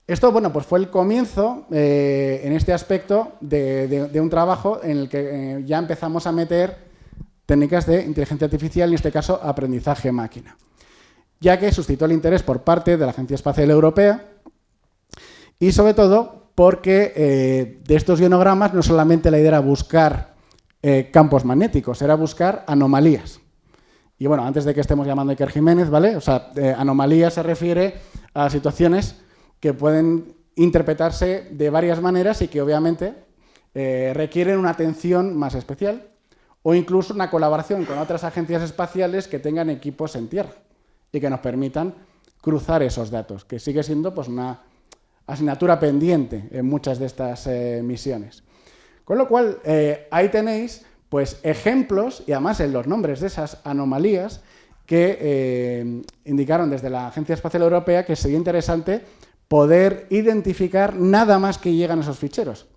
Esto, bueno, pues fue el comienzo en este aspecto de un trabajo en el que ya empezamos a meter técnicas de inteligencia artificial, en este caso aprendizaje máquina, ya que suscitó el interés por parte de la Agencia Espacial Europea y sobre todo porque de estos ionogramas no solamente la idea era buscar campos magnéticos, era buscar anomalías. Y bueno, antes de que estemos llamando a Iker Jiménez, ¿vale? O sea, anomalía se refiere a situaciones que pueden interpretarse de varias maneras y que obviamente requieren una atención más especial o incluso una colaboración con otras agencias espaciales que tengan equipos en tierra y que nos permitan cruzar esos datos, que sigue siendo pues, una asignatura pendiente en muchas de estas misiones. Con lo cual, ahí tenéis pues, ejemplos, y además en los nombres de esas anomalías que indicaron desde la Agencia Espacial Europea que sería interesante poder identificar nada más que llegan esos ficheros.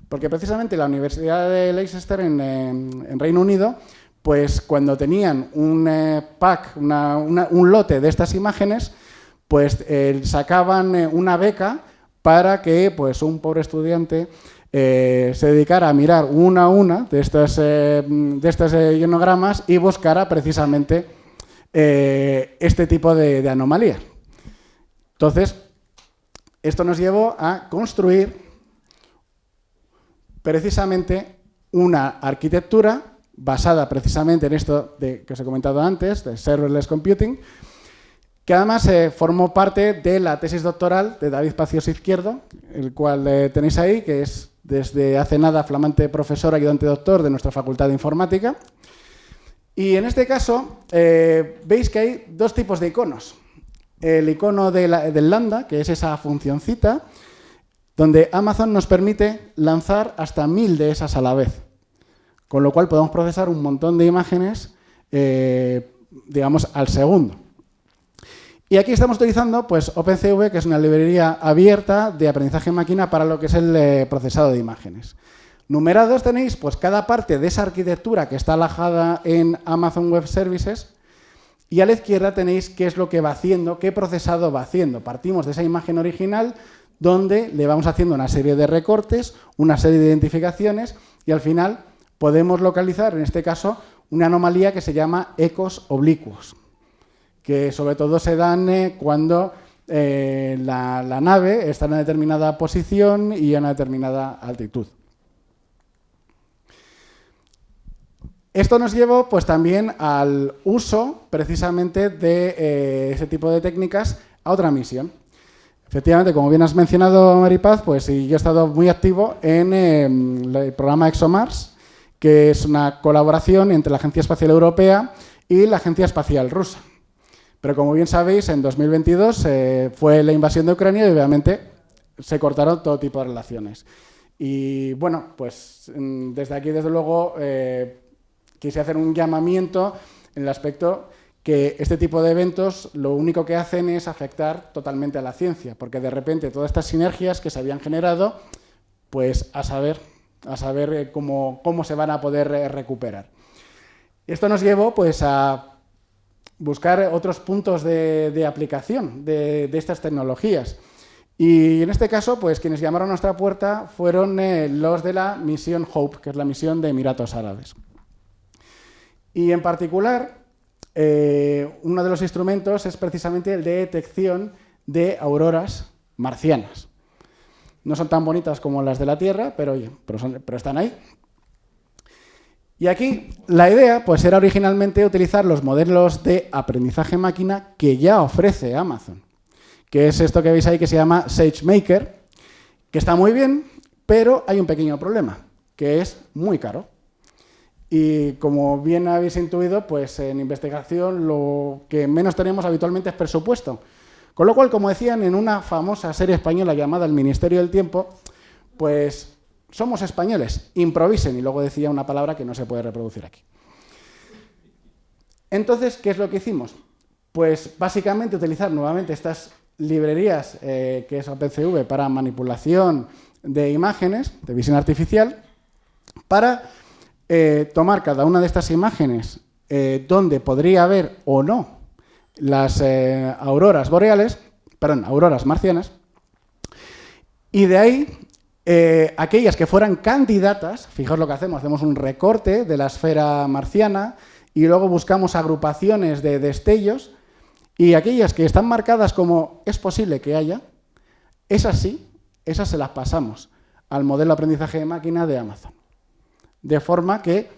Porque precisamente la Universidad de Leicester en Reino Unido, pues cuando tenían un pack, un lote de estas imágenes, pues sacaban una beca para que pues, un pobre estudiante se dedicara a mirar una a una de estos ionogramas y buscara precisamente este tipo de anomalías. Entonces, esto nos llevó a construir precisamente una arquitectura basada precisamente en esto que os he comentado antes, de Serverless Computing, que además formó parte de la tesis doctoral de David Pacioz Izquierdo, el cual tenéis ahí, que es desde hace nada flamante profesor ayudante doctor de nuestra Facultad de Informática. Y en este caso veis que hay dos tipos de iconos. El icono del lambda, que es esa funcioncita, donde Amazon nos permite lanzar hasta 1000 de esas a la vez. Con lo cual podemos procesar un montón de imágenes, digamos, al segundo. Y aquí estamos utilizando pues, OpenCV, que es una librería abierta de aprendizaje máquina para lo que es el procesado de imágenes. Numerados tenéis pues, cada parte de esa arquitectura que está alojada en Amazon Web Services. Y a la izquierda tenéis qué es lo que va haciendo, qué procesado va haciendo. Partimos de esa imagen original donde le vamos haciendo una serie de recortes, una serie de identificaciones y al final podemos localizar, en este caso, una anomalía que se llama ecos oblicuos, que sobre todo se dan cuando la nave está en una determinada posición y a una determinada altitud. Esto nos llevó pues, también al uso precisamente de ese tipo de técnicas a otra misión. Efectivamente, como bien has mencionado, Maripaz, pues sí, yo he estado muy activo en el programa ExoMars, que es una colaboración entre la Agencia Espacial Europea y la Agencia Espacial Rusa. Pero como bien sabéis, en 2022 fue la invasión de Ucrania y obviamente se cortaron todo tipo de relaciones. Y bueno, pues desde aquí, desde luego, quise hacer un llamamiento en el aspecto que este tipo de eventos lo único que hacen es afectar totalmente a la ciencia, porque de repente todas estas sinergias que se habían generado, pues a saber cómo se van a poder recuperar. Esto nos llevó pues, a buscar otros puntos de aplicación de estas tecnologías. Y en este caso, pues quienes llamaron a nuestra puerta fueron los de la misión HOPE, que es la misión de Emiratos Árabes. Y en particular, uno de los instrumentos es precisamente el de detección de auroras marcianas. No son tan bonitas como las de la Tierra, pero están ahí. Y aquí la idea pues, era originalmente utilizar los modelos de aprendizaje máquina que ya ofrece Amazon, que es esto que veis ahí que se llama SageMaker, que está muy bien, pero hay un pequeño problema, que es muy caro. Y como bien habéis intuido, pues en investigación lo que menos tenemos habitualmente es presupuesto. Con lo cual, como decían en una famosa serie española llamada El Ministerio del Tiempo, pues somos españoles, improvisen. Y luego decía una palabra que no se puede reproducir aquí. Entonces, ¿qué es lo que hicimos? Pues básicamente utilizar nuevamente estas librerías, que es OpenCV, para manipulación de imágenes, de visión artificial, para tomar cada una de estas imágenes donde podría haber o no las auroras boreales, perdón, auroras marcianas, y de ahí aquellas que fueran candidatas, fijaos lo que hacemos un recorte de la esfera marciana y luego buscamos agrupaciones de destellos, y aquellas que están marcadas como es posible que haya, esas sí, esas se las pasamos al modelo de aprendizaje de máquina de Amazon. De forma que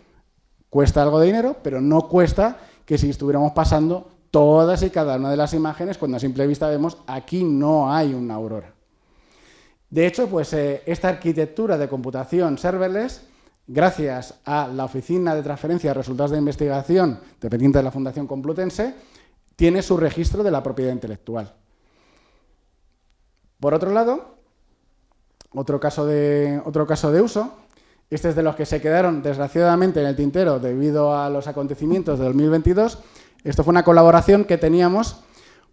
cuesta algo de dinero, pero no cuesta que si estuviéramos pasando todas y cada una de las imágenes, cuando a simple vista vemos aquí no hay una aurora. De hecho, pues esta arquitectura de computación serverless, gracias a la Oficina de Transferencia de Resultados de Investigación, dependiente de la Fundación Complutense, tiene su registro de la propiedad intelectual. Por otro lado, otro caso de uso, este es de los que se quedaron desgraciadamente en el tintero debido a los acontecimientos de 2022. Esto fue una colaboración que teníamos,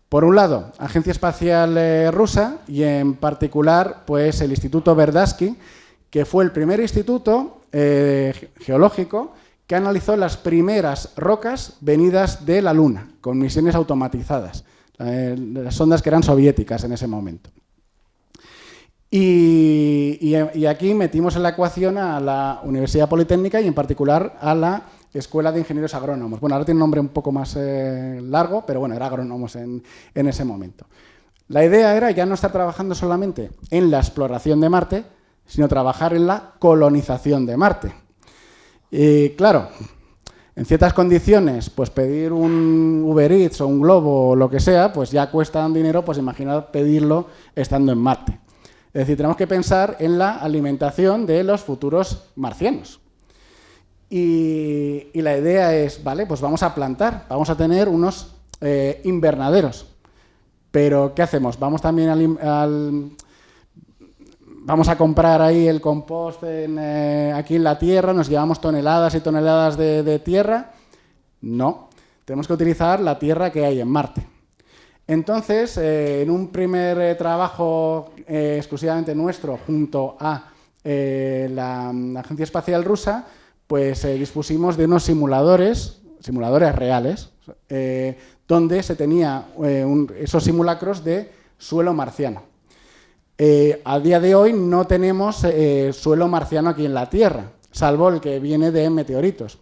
por un lado, Agencia Espacial Rusa y en particular pues, el Instituto Verdadsky, que fue el primer instituto geológico que analizó las primeras rocas venidas de la Luna, con misiones automatizadas, las sondas que eran soviéticas en ese momento. Y aquí metimos en la ecuación a la Universidad Politécnica y en particular a la Escuela de Ingenieros Agrónomos. Bueno, ahora tiene un nombre un poco más largo, pero bueno, era agrónomos en ese momento. La idea era ya no estar trabajando solamente en la exploración de Marte, sino trabajar en la colonización de Marte. Y claro, en ciertas condiciones, pues pedir un Uber Eats o un Globo o lo que sea, pues ya cuesta un dinero, pues imaginar pedirlo estando en Marte. Es decir, tenemos que pensar en la alimentación de los futuros marcianos. Y la idea es, vale, pues vamos a plantar, vamos a tener unos invernaderos. Pero, ¿qué hacemos? Vamos también vamos a comprar ahí el compost aquí en la Tierra, nos llevamos toneladas y toneladas de tierra. No, tenemos que utilizar la tierra que hay en Marte. Entonces, en un primer trabajo exclusivamente nuestro junto a la Agencia Espacial Rusa, pues dispusimos de unos simuladores reales, donde se tenía esos simulacros de suelo marciano. A día de hoy no tenemos suelo marciano aquí en la Tierra, salvo el que viene de meteoritos.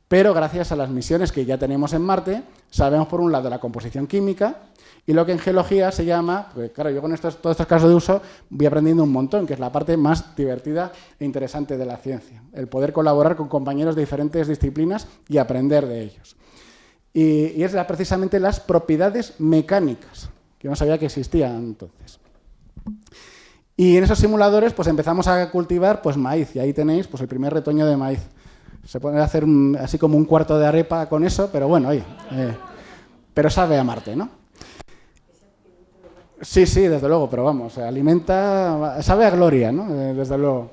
Pero gracias a las misiones que ya tenemos en Marte, sabemos por un lado la composición química y lo que en geología se llama, pues claro, yo con todos estos casos de uso voy aprendiendo un montón, que es la parte más divertida e interesante de la ciencia, el poder colaborar con compañeros de diferentes disciplinas y aprender de ellos. Y es precisamente las propiedades mecánicas, que no sabía que existían entonces. Y en esos simuladores pues empezamos a cultivar pues maíz, y ahí tenéis pues el primer retoño de maíz. Se puede hacer así como un cuarto de arepa con eso, pero bueno, oye, pero sabe a Marte, ¿no? Sí, desde luego, pero vamos, alimenta, sabe a gloria, ¿no? Desde luego.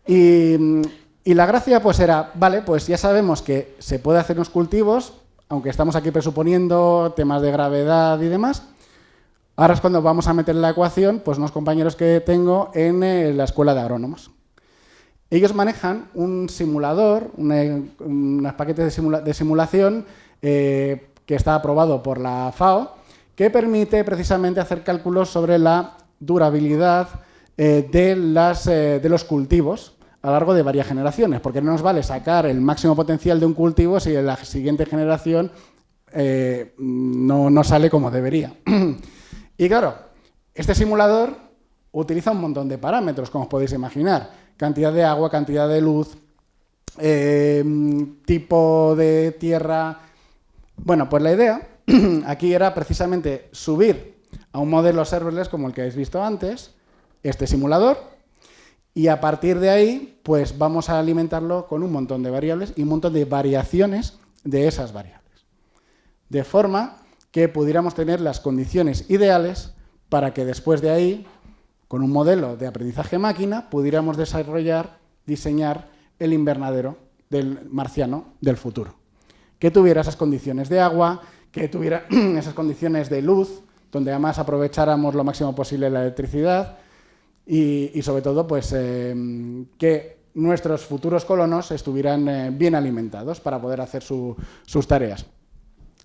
Y la gracia pues era, vale, pues ya sabemos que se puede hacer unos cultivos, aunque estamos aquí presuponiendo temas de gravedad y demás. Ahora es cuando vamos a meter en la ecuación pues unos compañeros que tengo en la Escuela de Agrónomos. Ellos manejan un simulador, unos paquetes de simulación que está aprobado por la FAO, que permite precisamente hacer cálculos sobre la durabilidad de los cultivos a lo largo de varias generaciones, porque no nos vale sacar el máximo potencial de un cultivo si en la siguiente generación no sale como debería. Y claro, este simulador utiliza un montón de parámetros, como os podéis imaginar. Cantidad de agua, cantidad de luz, tipo de tierra. Bueno, pues la idea aquí era precisamente subir a un modelo serverless como el que habéis visto antes, este simulador, y a partir de ahí pues vamos a alimentarlo con un montón de variables y un montón de variaciones de esas variables. De forma que pudiéramos tener las condiciones ideales para que después de ahí, con un modelo de aprendizaje máquina, pudiéramos diseñar el invernadero del marciano del futuro. Que tuviera esas condiciones de agua, que tuviera esas condiciones de luz, donde además aprovecháramos lo máximo posible la electricidad y sobre todo, pues, que nuestros futuros colonos estuvieran bien alimentados para poder hacer sus tareas.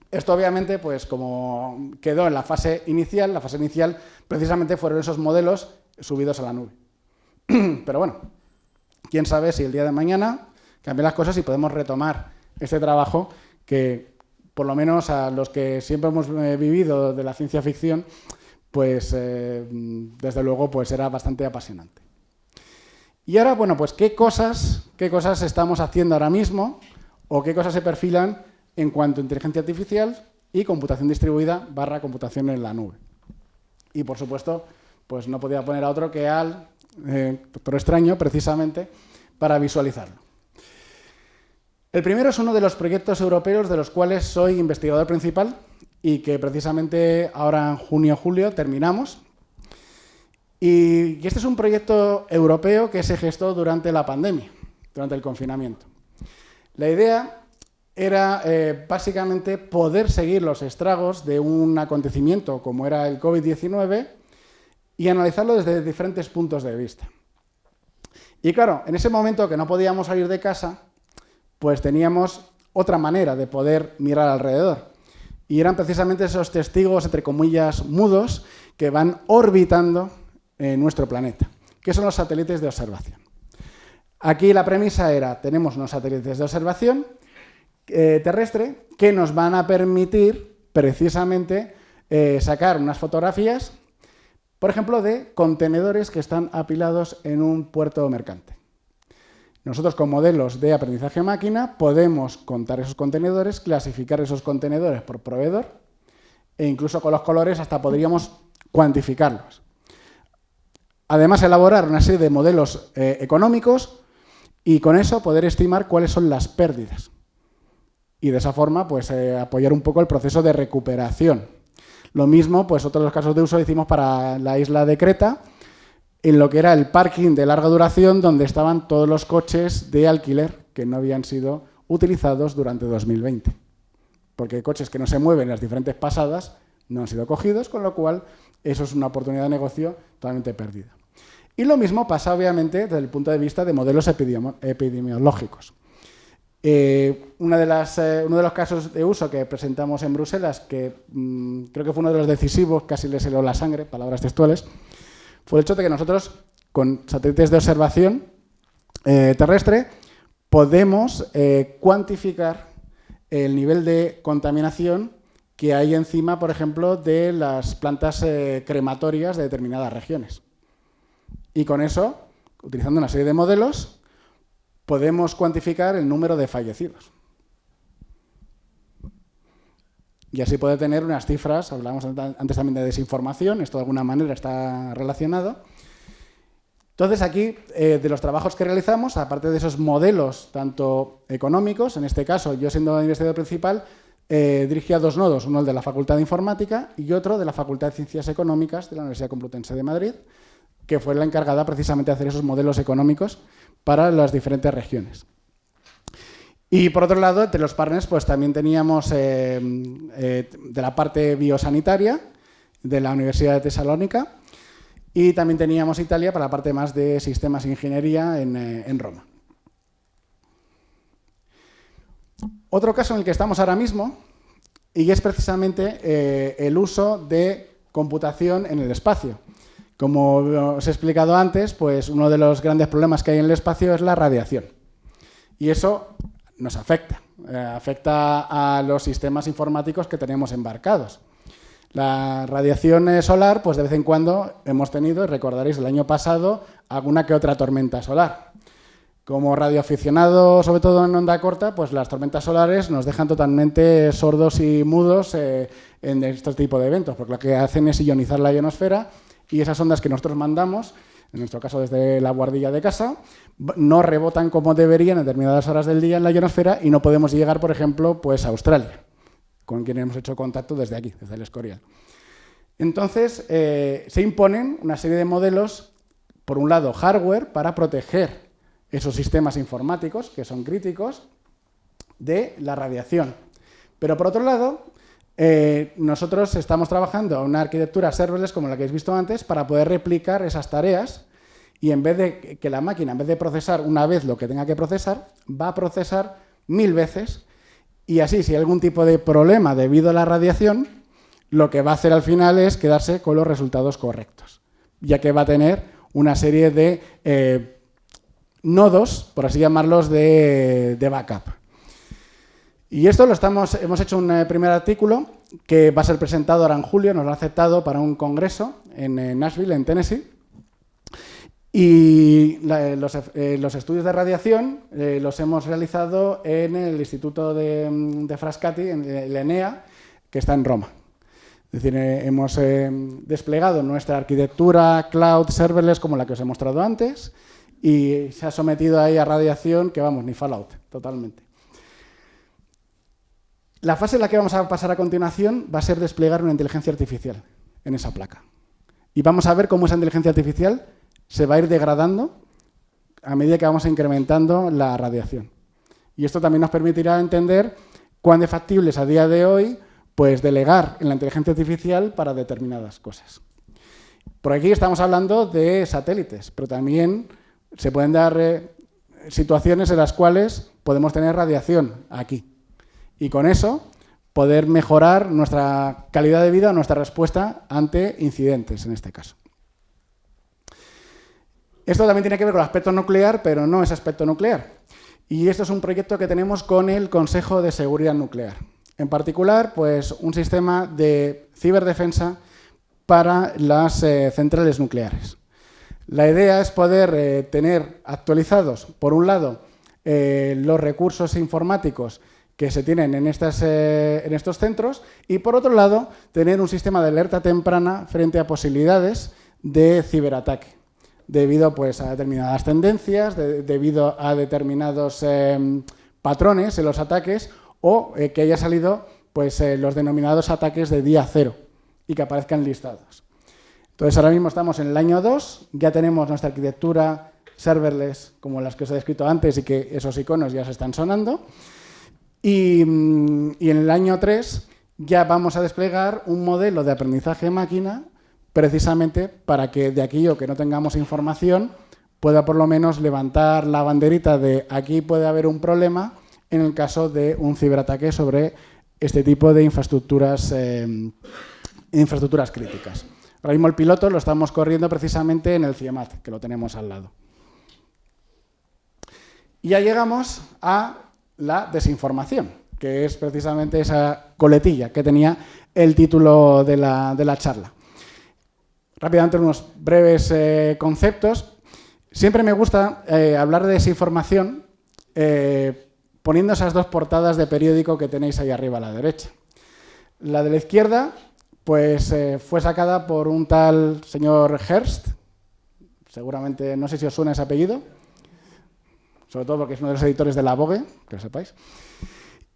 Esto obviamente, pues como quedó en la fase inicial precisamente fueron esos modelos subidos a la nube. Pero bueno, quién sabe si el día de mañana cambian las cosas y podemos retomar este trabajo que, por lo menos a los que siempre hemos vivido de la ciencia ficción, pues desde luego pues era bastante apasionante. Y ahora, bueno, pues ¿qué cosas estamos haciendo ahora mismo o qué cosas se perfilan en cuanto a inteligencia artificial y computación distribuida / computación en la nube? Y, por supuesto, pues no podía poner a otro que al Doctor Extraño, precisamente, para visualizarlo. El primero es uno de los proyectos europeos de los cuales soy investigador principal y que precisamente ahora en junio-julio terminamos. Y este es un proyecto europeo que se gestó durante la pandemia, durante el confinamiento. La idea era básicamente poder seguir los estragos de un acontecimiento como era el COVID-19 y analizarlo desde diferentes puntos de vista. Y claro, en ese momento que no podíamos salir de casa, pues teníamos otra manera de poder mirar alrededor. Y eran precisamente esos testigos, entre comillas, mudos, que van orbitando nuestro planeta, que son los satélites de observación. Aquí la premisa era, tenemos unos satélites de observación terrestre que nos van a permitir precisamente sacar unas fotografías, por ejemplo, de contenedores que están apilados en un puerto mercante. Nosotros, con modelos de aprendizaje máquina, podemos contar esos contenedores, clasificar esos contenedores por proveedor e incluso con los colores hasta podríamos cuantificarlos. Además, elaborar una serie de modelos económicos y con eso poder estimar cuáles son las pérdidas. Y de esa forma, pues, apoyar un poco el proceso de recuperación. Lo mismo, pues, otros de los casos de uso hicimos para la isla de Creta, en lo que era el parking de larga duración, donde estaban todos los coches de alquiler que no habían sido utilizados durante 2020. Porque coches que no se mueven en las diferentes pasadas no han sido cogidos, con lo cual eso es una oportunidad de negocio totalmente perdida. Y lo mismo pasa, obviamente, desde el punto de vista de modelos epidemiológicos. Uno de los casos de uso que presentamos en Bruselas, que creo que fue uno de los decisivos, casi les heló la sangre, palabras textuales, fue el hecho de que nosotros, con satélites de observación terrestre, podemos cuantificar el nivel de contaminación que hay encima, por ejemplo, de las plantas crematorias de determinadas regiones. Y con eso, utilizando una serie de modelos, podemos cuantificar el número de fallecidos. Y así poder tener unas cifras, hablábamos antes también de desinformación, esto de alguna manera está relacionado. Entonces aquí, de los trabajos que realizamos, aparte de esos modelos tanto económicos, en este caso yo siendo investigador principal, dirigía dos nodos, uno el de la Facultad de Informática y otro de la Facultad de Ciencias Económicas de la Universidad Complutense de Madrid, que fue la encargada precisamente de hacer esos modelos económicos para las diferentes regiones. Y por otro lado, entre los partners, pues también teníamos de la parte biosanitaria de la Universidad de Tesalónica y también teníamos Italia para la parte más de sistemas e ingeniería en Roma. Otro caso en el que estamos ahora mismo y es precisamente el uso de computación en el espacio. Como os he explicado antes, pues uno de los grandes problemas que hay en el espacio es la radiación. Y eso nos afecta. Afecta a los sistemas informáticos que tenemos embarcados. La radiación solar, pues de vez en cuando hemos tenido, recordaréis el año pasado, alguna que otra tormenta solar. Como radioaficionado, sobre todo en onda corta, pues las tormentas solares nos dejan totalmente sordos y mudos en este tipo de eventos, porque lo que hacen es ionizar la ionosfera y esas ondas que nosotros mandamos, en nuestro caso desde la guardilla de casa, no rebotan como deberían en determinadas horas del día en la ionosfera y no podemos llegar, por ejemplo, pues a Australia, con quien hemos hecho contacto desde aquí, desde el Escorial. Entonces, se imponen una serie de modelos, por un lado, hardware, para proteger esos sistemas informáticos, que son críticos, de la radiación. Pero, por otro lado, nosotros estamos trabajando en una arquitectura serverless como la que habéis visto antes para poder replicar esas tareas y en vez de que la máquina, en vez de procesar una vez lo que tenga que procesar, va a procesar 1000 veces y así, si hay algún tipo de problema debido a la radiación, lo que va a hacer al final es quedarse con los resultados correctos, ya que va a tener una serie de nodos, por así llamarlos, de backup. Y esto hemos hecho un primer artículo que va a ser presentado ahora en julio, nos lo ha aceptado para un congreso en Nashville, en Tennessee. Y los estudios de radiación los hemos realizado en el Instituto de Frascati, en el ENEA, que está en Roma. Es decir, hemos desplegado nuestra arquitectura cloud serverless como la que os he mostrado antes y se ha sometido ahí a radiación que, vamos, ni Fallout, totalmente. La fase en la que vamos a pasar a continuación va a ser desplegar una inteligencia artificial en esa placa. Y vamos a ver cómo esa inteligencia artificial se va a ir degradando a medida que vamos incrementando la radiación. Y esto también nos permitirá entender cuán de factible es a día de hoy pues, delegar en la inteligencia artificial para determinadas cosas. Por aquí estamos hablando de satélites, pero también se pueden dar situaciones en las cuales podemos tener radiación aquí. Y con eso poder mejorar nuestra calidad de vida o nuestra respuesta ante incidentes, en este caso. Esto también tiene que ver con el aspecto nuclear, pero no es aspecto nuclear. Y esto es un proyecto que tenemos con el Consejo de Seguridad Nuclear. En particular, pues, un sistema de ciberdefensa para las centrales nucleares. La idea es poder tener actualizados, por un lado, los recursos informáticos que se tienen en estos centros y, por otro lado, tener un sistema de alerta temprana frente a posibilidades de ciberataque, debido pues, a determinadas tendencias, debido a determinados patrones en los ataques o que haya salido pues, los denominados ataques de día cero y que aparezcan listados. Entonces, ahora mismo estamos en el año 2, ya tenemos nuestra arquitectura serverless como las que os he descrito antes y que esos iconos ya se están sonando. Y en el año 3 ya vamos a desplegar un modelo de aprendizaje de máquina precisamente para que de aquello que no tengamos información pueda por lo menos levantar la banderita de aquí puede haber un problema en el caso de un ciberataque sobre este tipo de infraestructuras críticas. Ahora mismo el piloto lo estamos corriendo precisamente en el CIEMAT, que lo tenemos al lado. Y ya llegamos a la desinformación, que es precisamente esa coletilla que tenía el título de la charla. Rápidamente unos breves conceptos. Siempre me gusta hablar de desinformación poniendo esas dos portadas de periódico que tenéis ahí arriba a la derecha. La de la izquierda pues, fue sacada por un tal señor Hearst, seguramente no sé si os suena ese apellido, sobre todo porque es uno de los editores de La Vogue, que lo sepáis.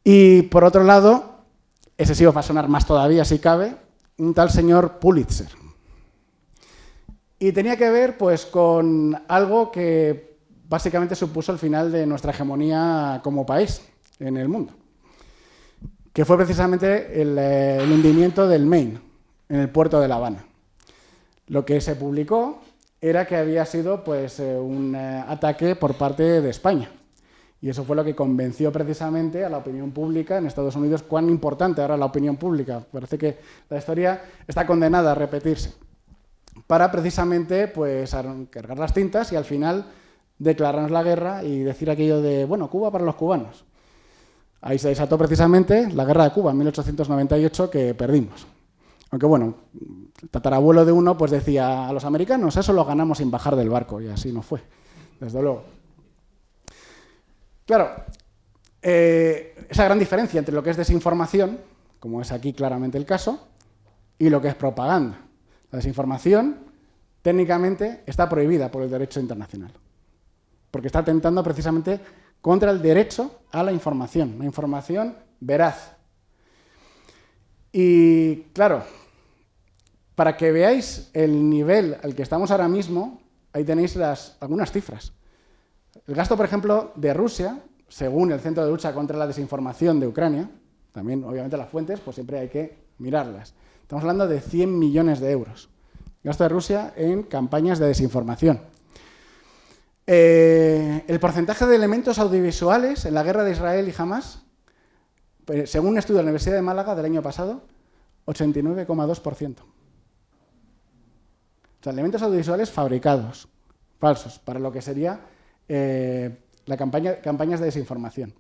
Y por otro lado, ese sí os va a sonar más todavía, si cabe, un tal señor Pulitzer. Y tenía que ver pues, con algo que básicamente supuso el final de nuestra hegemonía como país en el mundo, que fue precisamente el hundimiento del Maine, en el puerto de La Habana. Lo que se publicó era que había sido pues, un ataque por parte de España. Y eso fue lo que convenció precisamente a la opinión pública en Estados Unidos cuán importante era la opinión pública. Parece que la historia está condenada a repetirse. Para precisamente pues, cargar las tintas y al final declararnos la guerra y decir aquello de, bueno, Cuba para los cubanos. Ahí se desató precisamente la guerra de Cuba en 1898 que perdimos. Aunque bueno, el tatarabuelo de uno pues decía a los americanos, eso lo ganamos sin bajar del barco, y así no fue, desde luego. Claro, esa gran diferencia entre lo que es desinformación, como es aquí claramente el caso, y lo que es propaganda. La desinformación técnicamente está prohibida por el derecho internacional, porque está atentando precisamente contra el derecho a la información veraz. Y claro, para que veáis el nivel al que estamos ahora mismo, ahí tenéis algunas cifras. El gasto, por ejemplo, de Rusia, según el Centro de Lucha contra la Desinformación de Ucrania, También, obviamente, las fuentes, pues siempre hay que mirarlas. Estamos hablando de 100 millones de euros. Gasto de Rusia en campañas de desinformación. El porcentaje de elementos audiovisuales en la guerra de Israel y Hamás, según un estudio de la Universidad de Málaga del año pasado, 89,2%. O sea, elementos audiovisuales fabricados, falsos, para lo que sería campañas de desinformación.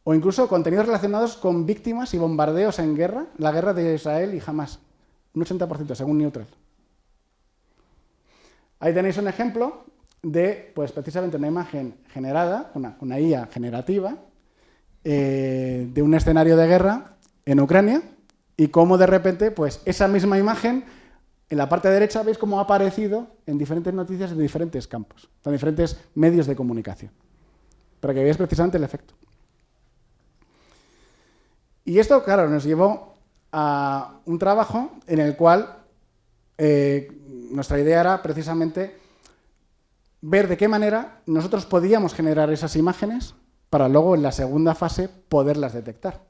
O incluso contenidos relacionados con víctimas y bombardeos en guerra, la guerra de Israel y Hamás. Un 80%, según Neutral. Ahí tenéis un ejemplo de, pues, precisamente una imagen generada, una IA generativa, de un escenario de guerra en Ucrania, y cómo de repente, pues, esa misma imagen, en la parte derecha, veis cómo ha aparecido en diferentes noticias de diferentes campos, en diferentes medios de comunicación, para que veáis precisamente el efecto. Y esto, claro, nos llevó a un trabajo en el cual nuestra idea era precisamente ver de qué manera nosotros podíamos generar esas imágenes para luego, en la segunda fase, poderlas detectar.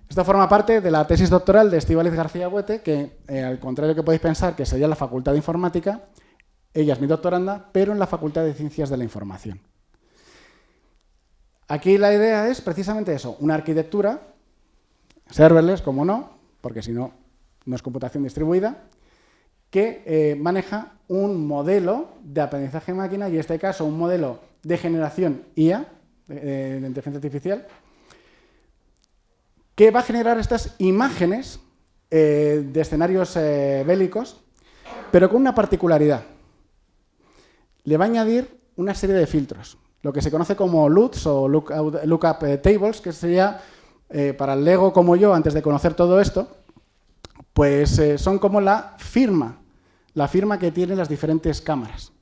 Esto forma parte de la tesis doctoral de Estíbaliz García Huete, que, al contrario que podéis pensar que sería la Facultad de Informática, ella es mi doctoranda, pero en la Facultad de Ciencias de la Información. Aquí la idea es precisamente eso, una arquitectura, serverless, como no, porque si no, no es computación distribuida, que maneja un modelo de aprendizaje de máquina, y en este caso un modelo de generación IA, de inteligencia artificial, que va a generar estas imágenes de escenarios bélicos, pero con una particularidad. Le va a añadir una serie de filtros, lo que se conoce como LUTs o Lookup Tables, que sería, para el Lego como yo, antes de conocer todo esto, pues son como la firma que tienen las diferentes cámaras.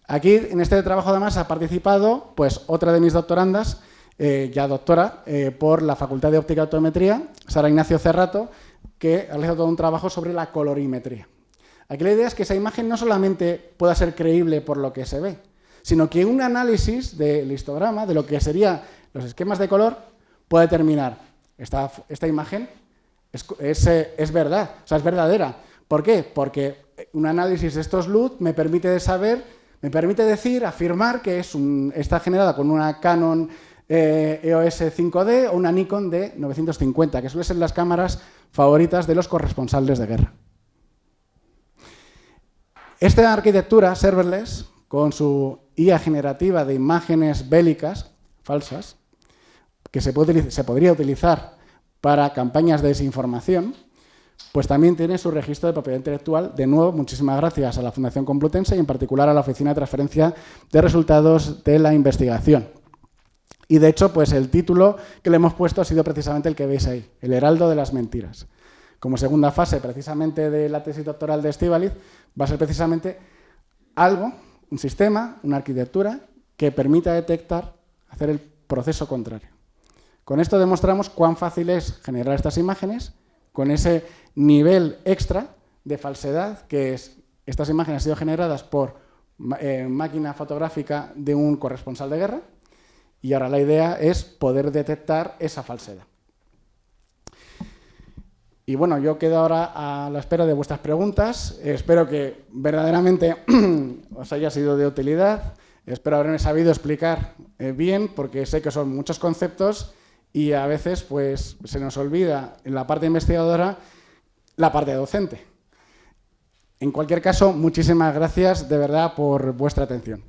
Aquí, en este trabajo, además, ha participado pues, otra de mis doctorandas, ya doctora, por la Facultad de Óptica y Optometría, Sara Ignacio Cerrato, que ha realizado todo un trabajo sobre la colorimetría. Aquí la idea es que esa imagen no solamente pueda ser creíble por lo que se ve, sino que un análisis del histograma, de lo que serían los esquemas de color, puede determinar, esta imagen es verdad, o sea, es verdadera. ¿Por qué? Porque un análisis de estos LUT me permite afirmar que está generada con una Canon EOS 5D o una Nikon D950, que suelen ser las cámaras favoritas de los corresponsales de guerra. Esta arquitectura serverless, con su IA generativa de imágenes bélicas falsas, que se podría utilizar para campañas de desinformación, pues también tiene su registro de propiedad intelectual. De nuevo, muchísimas gracias a la Fundación Complutense y en particular a la Oficina de Transferencia de Resultados de la Investigación. Y de hecho, pues el título que le hemos puesto ha sido precisamente el que veis ahí, El Heraldo de las Mentiras. Como segunda fase, precisamente, de la tesis doctoral de Estíbaliz, va a ser precisamente algo, un sistema, una arquitectura que permita detectar, hacer el proceso contrario. Con esto demostramos cuán fácil es generar estas imágenes con ese nivel extra de falsedad, que es, estas imágenes han sido generadas por máquina fotográfica de un corresponsal de guerra, y ahora la idea es poder detectar esa falsedad. Y bueno, yo quedo ahora a la espera de vuestras preguntas. Espero que verdaderamente os haya sido de utilidad. Espero haberme sabido explicar bien, porque sé que son muchos conceptos y a veces pues, se nos olvida en la parte investigadora la parte docente. En cualquier caso, muchísimas gracias de verdad por vuestra atención.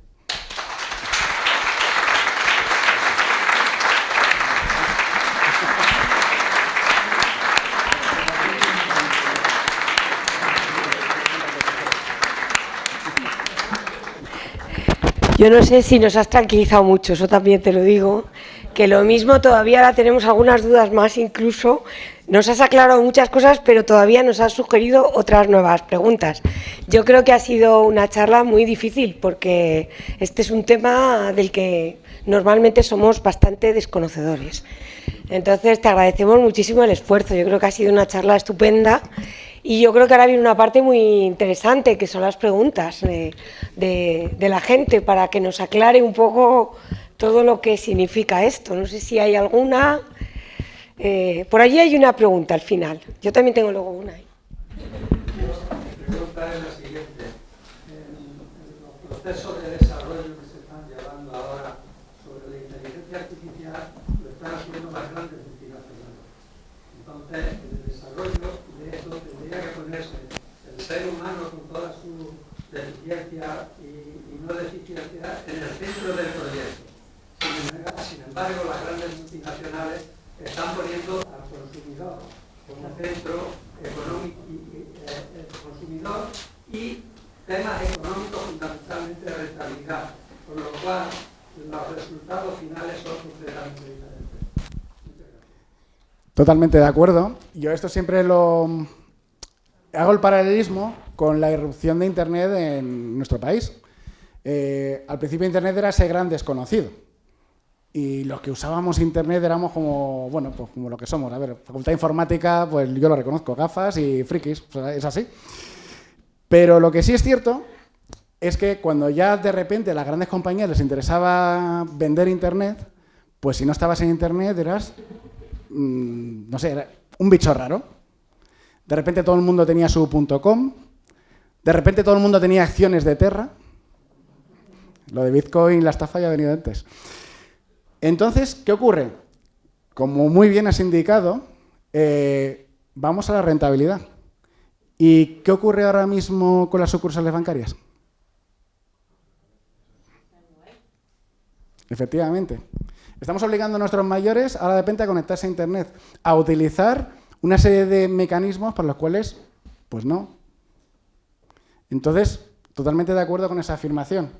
Yo no sé si nos has tranquilizado mucho, eso también te lo digo, que lo mismo todavía ahora tenemos algunas dudas más incluso, nos has aclarado muchas cosas, pero todavía nos has sugerido otras nuevas preguntas. Yo creo que ha sido una charla muy difícil, porque este es un tema del que normalmente somos bastante desconocedores. Entonces te agradecemos muchísimo el esfuerzo, yo creo que ha sido una charla estupenda. Y yo creo que ahora viene una parte muy interesante, que son las preguntas de la gente, para que nos aclare un poco todo lo que significa esto. No sé si hay alguna. Por allí hay una pregunta al final. Yo también tengo luego una ahí. Mi pregunta es la siguiente. Los procesos de desarrollo que se están llevando ahora sobre la inteligencia artificial lo están haciendo las grandes multinacionales. Entonces, en el desarrollo de esto tendría que ponerse el ser humano con toda su deficiencia y no deficiencia en el centro del proyecto. Sin embargo, las grandes multinacionales están poniendo al consumidor como centro económico consumidor y temas económicos, fundamentalmente rentabilidad, con lo cual los resultados finales son completamente diferentes. Muchas gracias. Totalmente de acuerdo. Yo esto siempre hago el paralelismo con la irrupción de Internet en nuestro país. Al principio Internet era ese gran desconocido. Y los que usábamos Internet éramos como, bueno, pues como lo que somos. A ver, facultad de informática, pues yo lo reconozco, gafas y frikis, o sea, es así. Pero lo que sí es cierto es que cuando ya de repente a las grandes compañías les interesaba vender Internet, pues si no estabas en Internet eras, no sé, era un bicho raro. De repente todo el mundo tenía su .com, de repente todo el mundo tenía acciones de Terra. Lo de Bitcoin, la estafa ya ha venido antes. Entonces, ¿qué ocurre? Como muy bien has indicado, vamos a la rentabilidad. ¿Y qué ocurre ahora mismo con las sucursales bancarias? Efectivamente. Estamos obligando a nuestros mayores, ahora de repente, a conectarse a Internet, a utilizar una serie de mecanismos para los cuales, pues no. Entonces, totalmente de acuerdo con esa afirmación.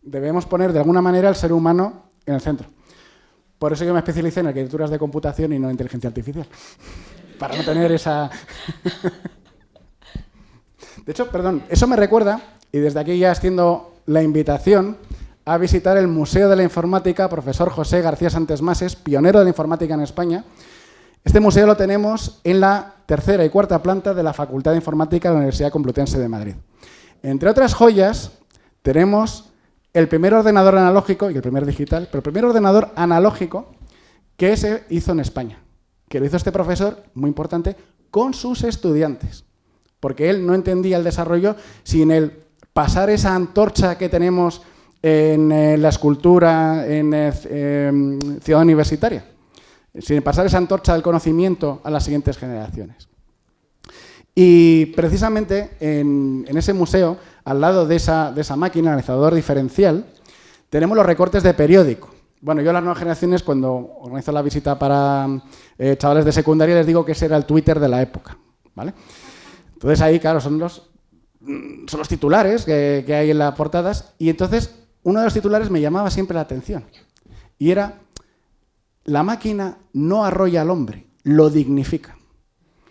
Debemos poner, de alguna manera, al ser humano en el centro. Por eso yo me especialicé en arquitecturas de computación y no en inteligencia artificial. Para no tener esa... De hecho, perdón, eso me recuerda, y desde aquí ya extiendo la invitación, a visitar el Museo de la Informática, profesor José García Santesmases, pionero de la informática en España. Este museo lo tenemos en la tercera y cuarta planta de la Facultad de Informática de la Universidad Complutense de Madrid. Entre otras joyas, tenemos el primer ordenador analógico y el primer digital, pero el primer ordenador analógico que se hizo en España, que lo hizo este profesor, muy importante, con sus estudiantes, porque él no entendía el desarrollo sin el pasar esa antorcha que tenemos en la escultura en Ciudad Universitaria, sin pasar esa antorcha del conocimiento a las siguientes generaciones. Y precisamente en ese museo, al lado de esa máquina, analizador diferencial, tenemos los recortes de periódico. Bueno, yo a las nuevas generaciones, cuando organizo la visita para chavales de secundaria, les digo que ese era el Twitter de la época, ¿vale? Entonces ahí, claro, son los titulares que hay en las portadas, y entonces uno de los titulares me llamaba siempre la atención, y era: la máquina no arrolla al hombre, lo dignifica.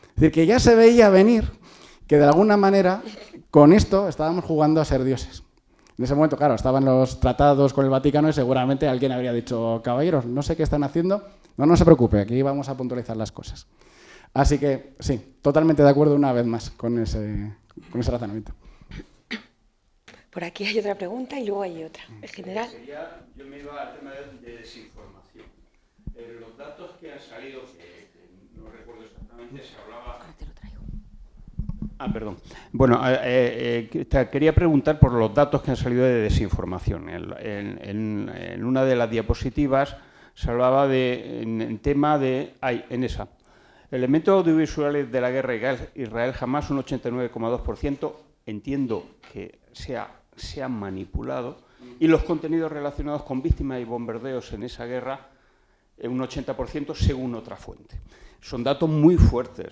Es decir, que ya se veía venir que de alguna manera con esto estábamos jugando a ser dioses. En ese momento, claro, estaban los tratados con el Vaticano y seguramente alguien habría dicho: caballeros, no sé qué están haciendo, no se preocupe, aquí vamos a puntualizar las cosas. Así que, sí, totalmente de acuerdo una vez más con ese razonamiento. Por aquí hay otra pregunta y luego hay otra. En general. Yo me iba al tema de desinformación. Los datos que han salido, que no recuerdo exactamente, se hablaba... Ahora te lo traigo. Perdón. Bueno, quería preguntar por los datos que han salido de desinformación. En una de las diapositivas se hablaba en tema de... en esa. Elementos audiovisuales de la guerra Israel-Hamás, un 89,2%. Entiendo que se han manipulado. Y los contenidos relacionados con víctimas y bombardeos en esa guerra, un 80% según otra fuente. Son datos muy fuertes.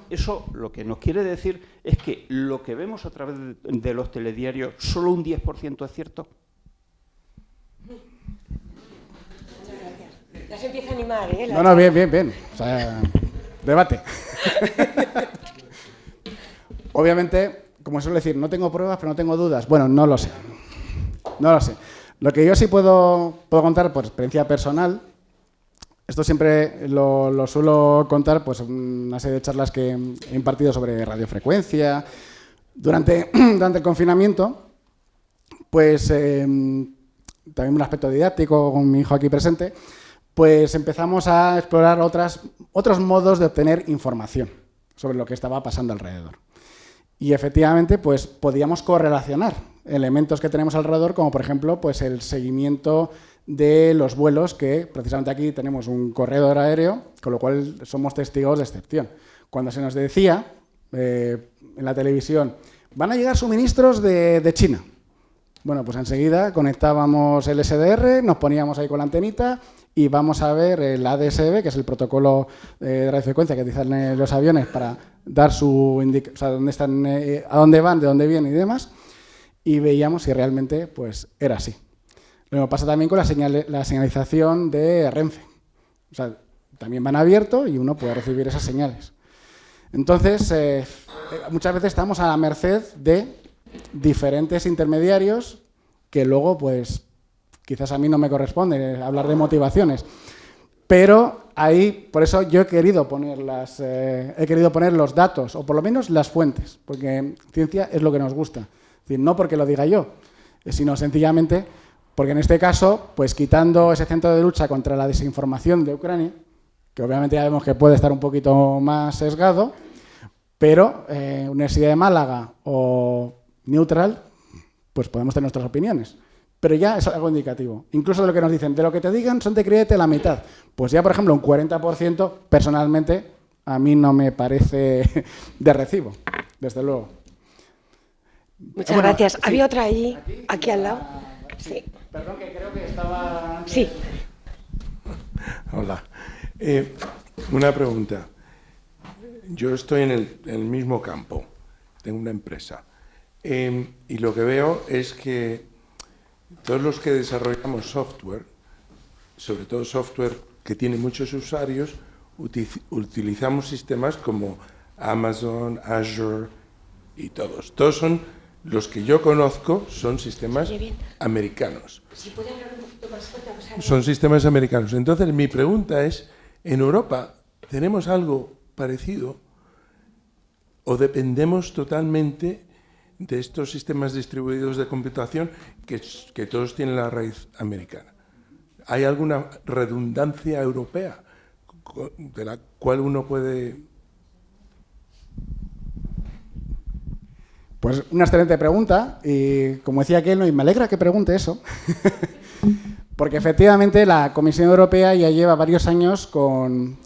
Eso lo que nos quiere decir es que lo que vemos a través de los telediarios, solo un 10% es cierto. Muchas gracias. Ya se empieza a animar, ¿eh? No, bien. O sea, debate. Obviamente, como suelo decir, no tengo pruebas, pero no tengo dudas. Bueno, no lo sé. Lo que yo sí puedo contar por experiencia personal, esto siempre lo suelo contar, pues una serie de charlas que he impartido sobre radiofrecuencia. Durante el confinamiento, pues también un aspecto didáctico con mi hijo aquí presente, pues empezamos a explorar otros modos de obtener información sobre lo que estaba pasando alrededor. Y efectivamente, pues podíamos correlacionar elementos que tenemos alrededor, como por ejemplo, pues el seguimiento de los vuelos, que precisamente aquí tenemos un corredor aéreo, con lo cual somos testigos de excepción. Cuando se nos decía en la televisión, van a llegar suministros de China. Bueno, pues enseguida conectábamos el SDR, nos poníamos ahí con la antenita y vamos a ver el ADS-B, que es el protocolo de radiofrecuencia que utilizan los aviones para dar dónde están, a dónde van, de dónde vienen y demás, y veíamos si realmente pues, era así. Lo mismo pasa también con la señalización de Renfe. O sea, también van abierto y uno puede recibir esas señales. Entonces, muchas veces estamos a la merced de diferentes intermediarios que luego, pues, quizás a mí no me corresponde hablar de motivaciones, pero ahí, por eso yo he querido poner los datos, o por lo menos las fuentes, porque ciencia es lo que nos gusta. Es decir, no porque lo diga yo, sino sencillamente porque en este caso, pues quitando ese centro de lucha contra la desinformación de Ucrania, que obviamente ya vemos que puede estar un poquito más sesgado, pero Universidad de Málaga o Neutral, pues podemos tener nuestras opiniones. Pero ya es algo indicativo. Incluso de lo que nos dicen, de lo que te digan, son de créete la mitad. Pues ya, por ejemplo, un 40%, personalmente, a mí no me parece de recibo, desde luego. Muchas gracias. Sí. Había otra allí, aquí al lado. Sí. Perdón, que creo que estaba... Sí. Hola. Una pregunta. Yo estoy en el mismo campo, tengo una empresa, y lo que veo es que todos los que desarrollamos software, sobre todo software que tiene muchos usuarios, utilizamos sistemas como Amazon, Azure y todos. Todos son los que yo conozco, son sistemas americanos. Son sistemas americanos. Entonces, mi pregunta es, ¿en Europa tenemos algo parecido o dependemos totalmente de estos sistemas distribuidos de computación que todos tienen la raíz americana? ¿Hay alguna redundancia europea de la cual uno puede...? Pues una excelente pregunta, y como decía aquel, y me alegra que pregunte eso, porque efectivamente la Comisión Europea ya lleva varios años con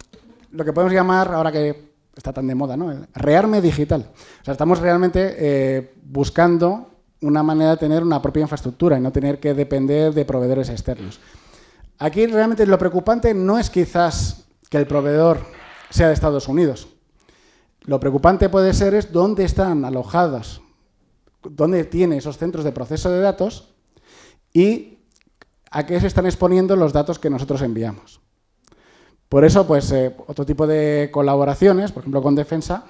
lo que podemos llamar, ahora que está tan de moda, ¿no?, el rearme digital. O sea, estamos realmente buscando una manera de tener una propia infraestructura y no tener que depender de proveedores externos. Aquí realmente lo preocupante no es quizás que el proveedor sea de Estados Unidos. Lo preocupante puede ser es dónde están alojados, dónde tiene esos centros de proceso de datos y a qué se están exponiendo los datos que nosotros enviamos. Por eso, pues, otro tipo de colaboraciones, por ejemplo, con Defensa,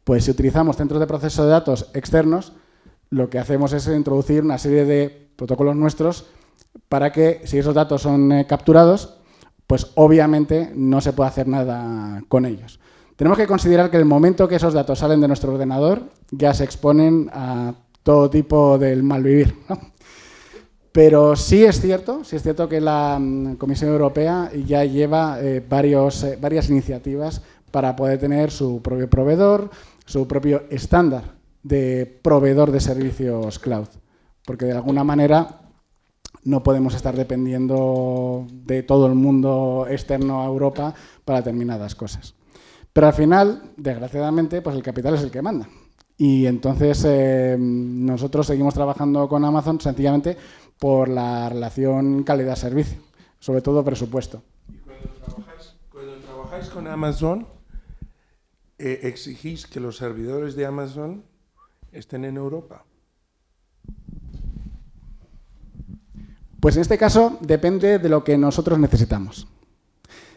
pues si utilizamos centros de proceso de datos externos, lo que hacemos es introducir una serie de protocolos nuestros para que, si esos datos son capturados, pues obviamente no se puede hacer nada con ellos. Tenemos que considerar que el momento que esos datos salen de nuestro ordenador ya se exponen a todo tipo del malvivir, ¿no? Pero sí es cierto que la Comisión Europea ya lleva varias iniciativas para poder tener su propio proveedor, su propio estándar de proveedor de servicios cloud, porque de alguna manera no podemos estar dependiendo de todo el mundo externo a Europa para determinadas cosas. Pero al final, desgraciadamente, pues el capital es el que manda. Y entonces nosotros seguimos trabajando con Amazon sencillamente por la relación calidad-servicio, sobre todo presupuesto. Y cuando trabajáis con Amazon, ¿exigís que los servidores de Amazon estén en Europa? Pues en este caso depende de lo que nosotros necesitamos.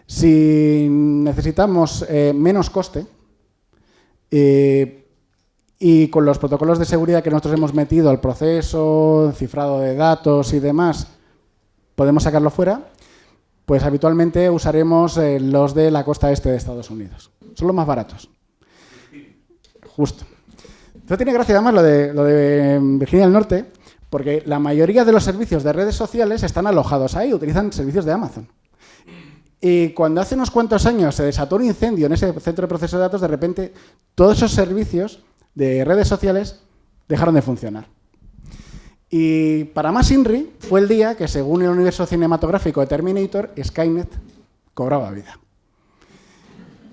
Si necesitamos menos coste y con los protocolos de seguridad que nosotros hemos metido al proceso, cifrado de datos y demás, podemos sacarlo fuera, pues habitualmente usaremos los de la costa este de Estados Unidos. Son los más baratos. Justo. Entonces tiene gracia además lo de Virginia del Norte, Porque la mayoría de los servicios de redes sociales están alojados ahí, utilizan servicios de Amazon. Y cuando hace unos cuantos años se desató un incendio en ese centro de proceso de datos, de repente todos esos servicios de redes sociales dejaron de funcionar. Y para más Inri, fue el día que, según el universo cinematográfico de Terminator, Skynet cobraba vida.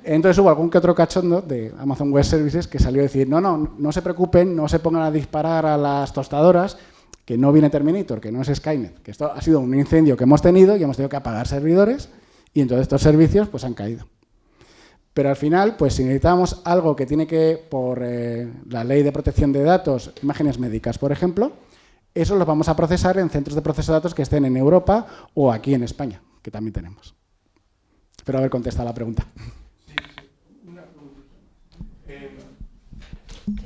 Entonces hubo algún que otro cachondo de Amazon Web Services que salió a decir, no se preocupen, no se pongan a disparar a las tostadoras, que no viene Terminator, que no es Skynet, que esto ha sido un incendio que hemos tenido y hemos tenido que apagar servidores y entonces estos servicios pues han caído. Pero al final, pues si necesitamos algo que tiene que, por la ley de protección de datos, imágenes médicas, por ejemplo, eso lo vamos a procesar en centros de proceso de datos que estén en Europa o aquí en España, que también tenemos. Espero haber contestado la pregunta.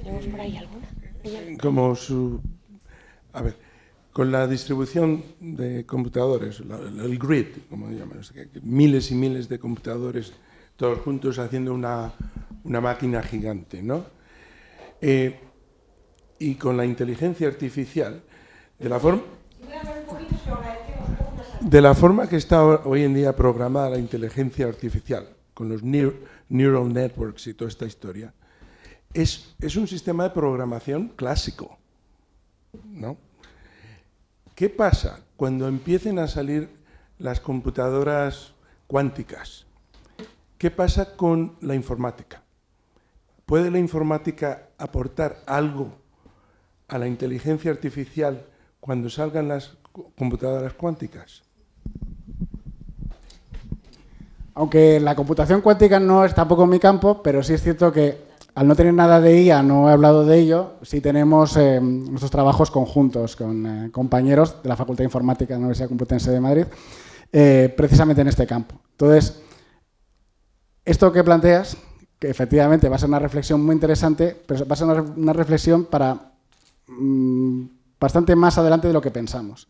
¿Tenemos por ahí alguna? Con la distribución de computadores, el grid, como llaman, miles y miles de computadores todos juntos haciendo una máquina gigante, ¿no? Y con la inteligencia artificial, de la forma que está hoy en día programada la inteligencia artificial, con los neural networks y toda esta historia, es un sistema de programación clásico, ¿no? ¿Qué pasa cuando empiecen a salir las computadoras cuánticas? ¿Qué pasa con la informática? ¿Puede la informática aportar algo a la inteligencia artificial cuando salgan las computadoras cuánticas? Aunque la computación cuántica no es tampoco mi campo, pero sí es cierto que al no tener nada de IA, no he hablado de ello, sí tenemos nuestros trabajos conjuntos con compañeros de la Facultad de Informática de la Universidad Complutense de Madrid, precisamente en este campo. Entonces, esto que planteas, que efectivamente va a ser una reflexión muy interesante, pero va a ser una reflexión para bastante más adelante de lo que pensamos.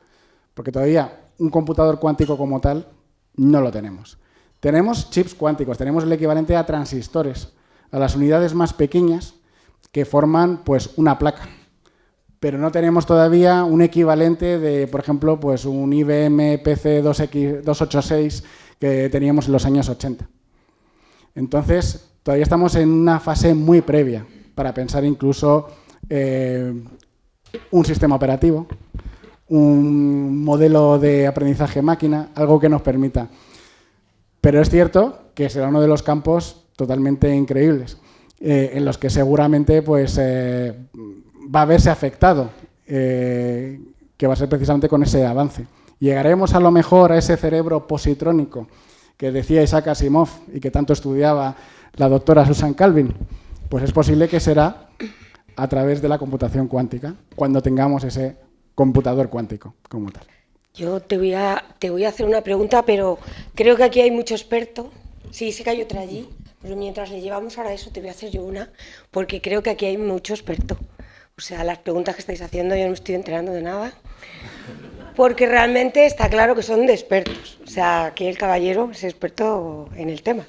Porque todavía un computador cuántico como tal no lo tenemos. Tenemos chips cuánticos, tenemos el equivalente a transistores, a las unidades más pequeñas que forman pues una placa. Pero no tenemos todavía un equivalente de, por ejemplo, pues un IBM PC 286 que teníamos en los años 80. Entonces, todavía estamos en una fase muy previa para pensar incluso un sistema operativo, un modelo de aprendizaje máquina, algo que nos permita. Pero es cierto que será uno de los campos totalmente increíbles, en los que seguramente pues, va a verse afectado, que va a ser precisamente con ese avance. Llegaremos a lo mejor a ese cerebro positrónico que decía Isaac Asimov y que tanto estudiaba la doctora Susan Calvin. Pues es posible que será a través de la computación cuántica, cuando tengamos ese computador cuántico como tal. Yo te voy a hacer una pregunta, pero creo que aquí hay mucho experto. Sí, sé que hay otra allí. Pero mientras le llevamos ahora eso, te voy a hacer yo una, porque creo que aquí hay mucho experto. O sea, las preguntas que estáis haciendo yo no me estoy enterando de nada, porque realmente está claro que son de expertos. O sea, aquí el caballero es experto en el tema.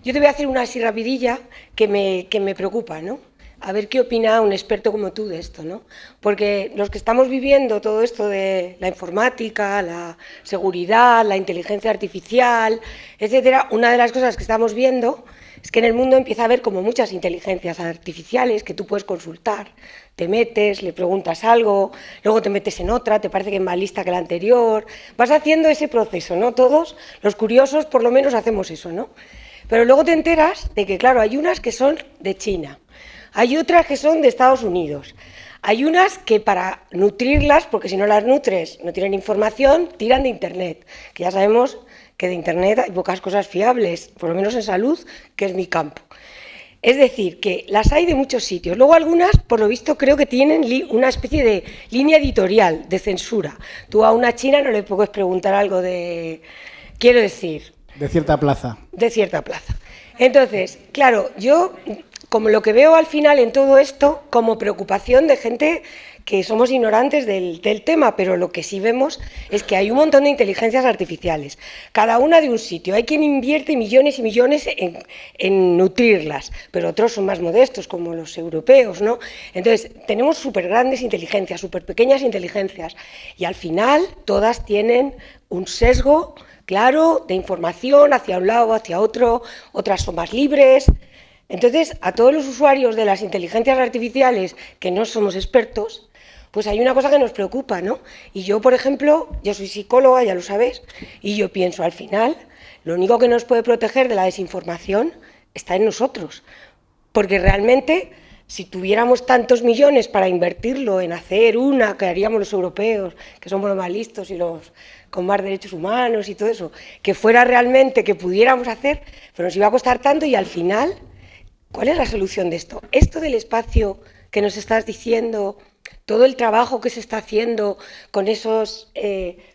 Yo te voy a hacer una así rapidilla que me preocupa, ¿no? A ver qué opina un experto como tú de esto, ¿no? Porque los que estamos viviendo todo esto de la informática, la seguridad, la inteligencia artificial, etcétera, una de las cosas que estamos viendo es que en el mundo empieza a haber como muchas inteligencias artificiales que tú puedes consultar. Te metes, le preguntas algo, luego te metes en otra, te parece que es más lista que la anterior. Vas haciendo ese proceso, ¿no? Todos los curiosos por lo menos hacemos eso, ¿no? Pero luego te enteras de que, claro, hay unas que son de China, hay otras que son de Estados Unidos, hay unas que para nutrirlas, porque si no las nutres no tienen información, tiran de Internet, que ya sabemos que de Internet hay pocas cosas fiables, por lo menos en salud, que es mi campo. Es decir, que las hay de muchos sitios. Luego algunas, por lo visto, creo que tienen una especie de línea editorial, de censura. Tú a una china no le puedes preguntar algo de... Quiero decir... De cierta plaza. De cierta plaza. Entonces, claro, yo, como lo que veo al final en todo esto, como preocupación de gente que somos ignorantes del tema, pero lo que sí vemos es que hay un montón de inteligencias artificiales, cada una de un sitio. Hay quien invierte millones y millones en nutrirlas, pero otros son más modestos, como los europeos, ¿no? Entonces, tenemos súper grandes inteligencias, súper pequeñas inteligencias, y al final todas tienen un sesgo claro de información hacia un lado o hacia otro, otras son más libres. Entonces, a todos los usuarios de las inteligencias artificiales que no somos expertos, pues hay una cosa que nos preocupa, ¿no? Y yo, por ejemplo, yo soy psicóloga, ya lo sabéis, y yo pienso, al final, lo único que nos puede proteger de la desinformación está en nosotros, porque realmente, si tuviéramos tantos millones para invertirlo en hacer una que haríamos los europeos, que somos los más listos y los con más derechos humanos y todo eso, que fuera realmente que pudiéramos hacer, pero nos iba a costar tanto y al final, ¿cuál es la solución de esto? Esto del espacio que nos estás diciendo, todo el trabajo que se está haciendo con esos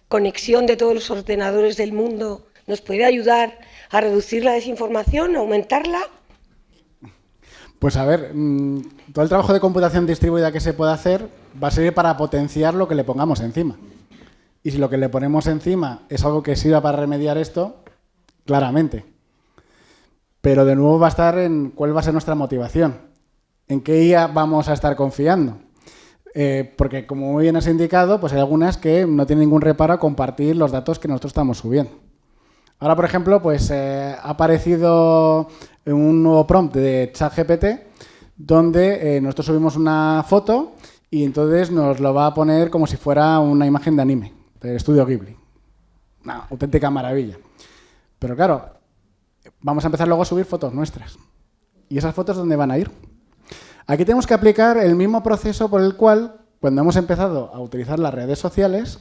conexión de todos los ordenadores del mundo, ¿nos puede ayudar a reducir la desinformación, a aumentarla? Pues a ver, todo el trabajo de computación distribuida que se puede hacer va a servir para potenciar lo que le pongamos encima. Y si lo que le ponemos encima es algo que sirva para remediar esto, claramente. Pero de nuevo va a estar en cuál va a ser nuestra motivación, en qué IA vamos a estar confiando. Porque como muy bien has indicado, pues hay algunas que no tienen ningún reparo a compartir los datos que nosotros estamos subiendo. Ahora, por ejemplo, pues ha aparecido un nuevo prompt de ChatGPT donde nosotros subimos una foto y entonces nos lo va a poner como si fuera una imagen de anime, del estudio Ghibli. Una auténtica maravilla. Pero claro, vamos a empezar luego a subir fotos nuestras. ¿Y esas fotos dónde van a ir? Aquí tenemos que aplicar el mismo proceso por el cual, cuando hemos empezado a utilizar las redes sociales,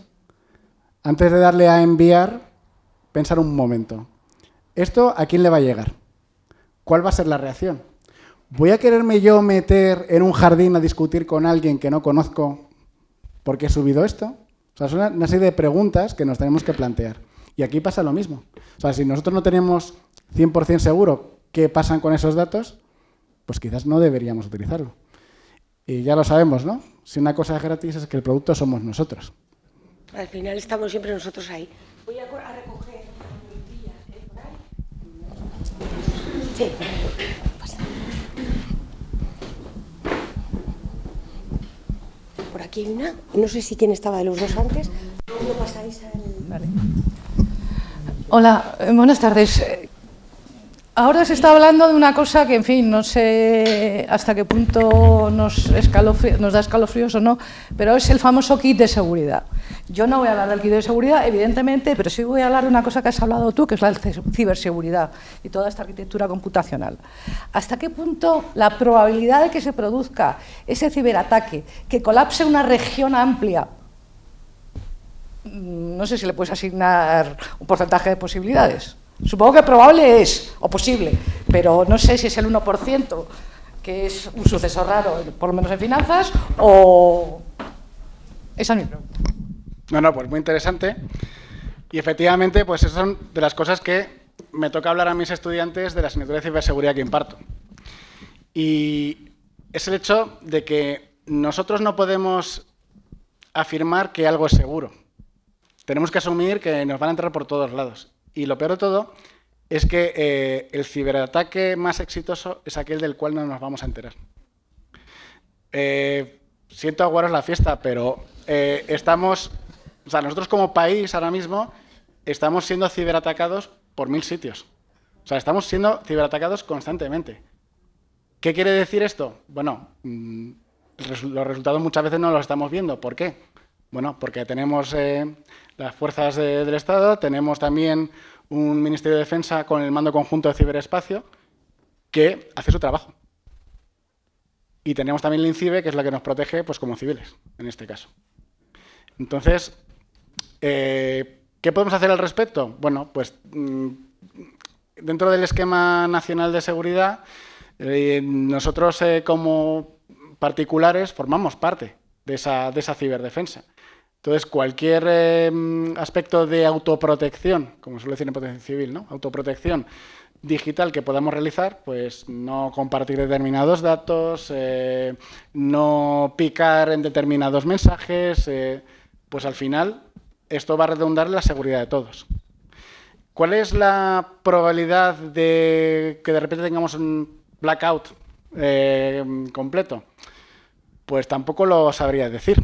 antes de darle a enviar, pensar un momento. ¿Esto a quién le va a llegar? ¿Cuál va a ser la reacción? ¿Voy a quererme yo meter en un jardín a discutir con alguien que no conozco porque he subido esto? O sea, son una serie de preguntas que nos tenemos que plantear. Y aquí pasa lo mismo. O sea, si nosotros no tenemos 100% seguro qué pasan con esos datos, pues quizás no deberíamos utilizarlo. Y ya lo sabemos, ¿no? Si una cosa es gratis es que el producto somos nosotros. Al final estamos siempre nosotros ahí. Voy a recoger frutillas, por ahí. Sí, pasa. Por aquí hay una. No sé si quién estaba de los dos antes. ¿Cómo pasáis al...? Vale. Hola, buenas tardes. Ahora se está hablando de una cosa que, en fin, no sé hasta qué punto nos da escalofríos o no, pero es el famoso kit de seguridad. Yo no voy a hablar del kit de seguridad, evidentemente, pero sí voy a hablar de una cosa que has hablado tú, que es la ciberseguridad y toda esta arquitectura computacional. ¿Hasta qué punto la probabilidad de que se produzca ese ciberataque, que colapse una región amplia, no sé si le puedes asignar un porcentaje de posibilidades? Supongo que probable es, o posible, pero no sé si es el 1%, que es un suceso raro, por lo menos en finanzas, o... Esa es mi pregunta. No, pues muy interesante. Y efectivamente, pues esas son de las cosas que me toca hablar a mis estudiantes de la asignatura de ciberseguridad que imparto. Y es el hecho de que nosotros no podemos afirmar que algo es seguro. Tenemos que asumir que nos van a entrar por todos lados. Y lo peor de todo es que el ciberataque más exitoso es aquel del cual no nos vamos a enterar. Siento aguaros la fiesta, pero nosotros como país ahora mismo estamos siendo ciberatacados por 1000 sitios. O sea, estamos siendo ciberatacados constantemente. ¿Qué quiere decir esto? Bueno, los resultados muchas veces no los estamos viendo. ¿Por qué? Bueno, porque tenemos las fuerzas del Estado, tenemos también un Ministerio de Defensa con el Mando Conjunto de Ciberespacio que hace su trabajo. Y tenemos también el INCIBE, que es la que nos protege pues, como civiles, en este caso. Entonces, ¿qué podemos hacer al respecto? Bueno, pues dentro del esquema nacional de seguridad, nosotros como particulares formamos parte de esa ciberdefensa. Entonces, cualquier aspecto de autoprotección, como suele decir en protección civil, ¿no? Autoprotección, digital que podamos realizar, pues no compartir determinados datos, no picar en determinados mensajes, pues al final esto va a redundar en la seguridad de todos. ¿Cuál es la probabilidad de que de repente tengamos un blackout completo? Pues tampoco lo sabría decir.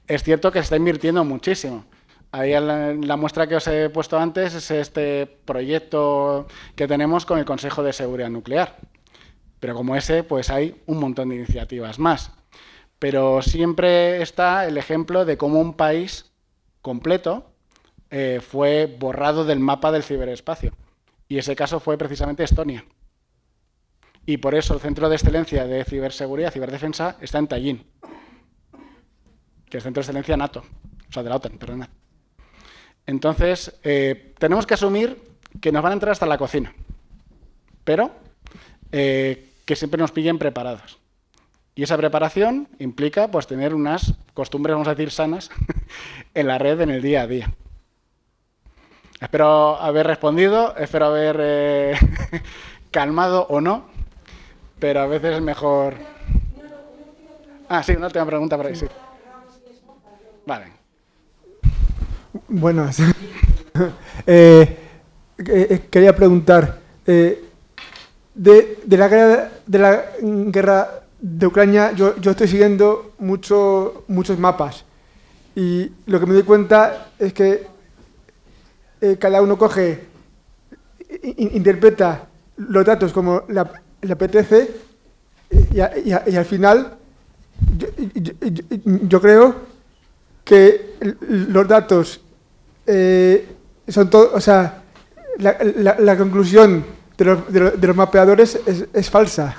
Es cierto que se está invirtiendo muchísimo. Ahí la muestra que os he puesto antes es este proyecto que tenemos con el Consejo de Seguridad Nuclear. Pero como ese, pues hay un montón de iniciativas más. Pero siempre está el ejemplo de cómo un país completo fue borrado del mapa del ciberespacio. Y ese caso fue precisamente Estonia. Y por eso el Centro de Excelencia de Ciberseguridad y Ciberdefensa está en Tallinn, que es el Centro de Excelencia NATO, o sea, de la OTAN, perdonad. Entonces, tenemos que asumir que nos van a entrar hasta la cocina, pero que siempre nos pillen preparados. Y esa preparación implica pues, tener unas costumbres, vamos a decir, sanas en la red en el día a día. Espero haber respondido, espero haber calmado o no, pero a veces es mejor... Ah, sí, una última pregunta por ahí, sí. Vale. Buenas. Quería preguntar, de la guerra de Ucrania, yo estoy siguiendo muchos mapas y lo que me doy cuenta es que cada uno coge, interpreta los datos como le apetece y al final yo creo que los datos son todo, o sea, la conclusión de los mapeadores es falsa.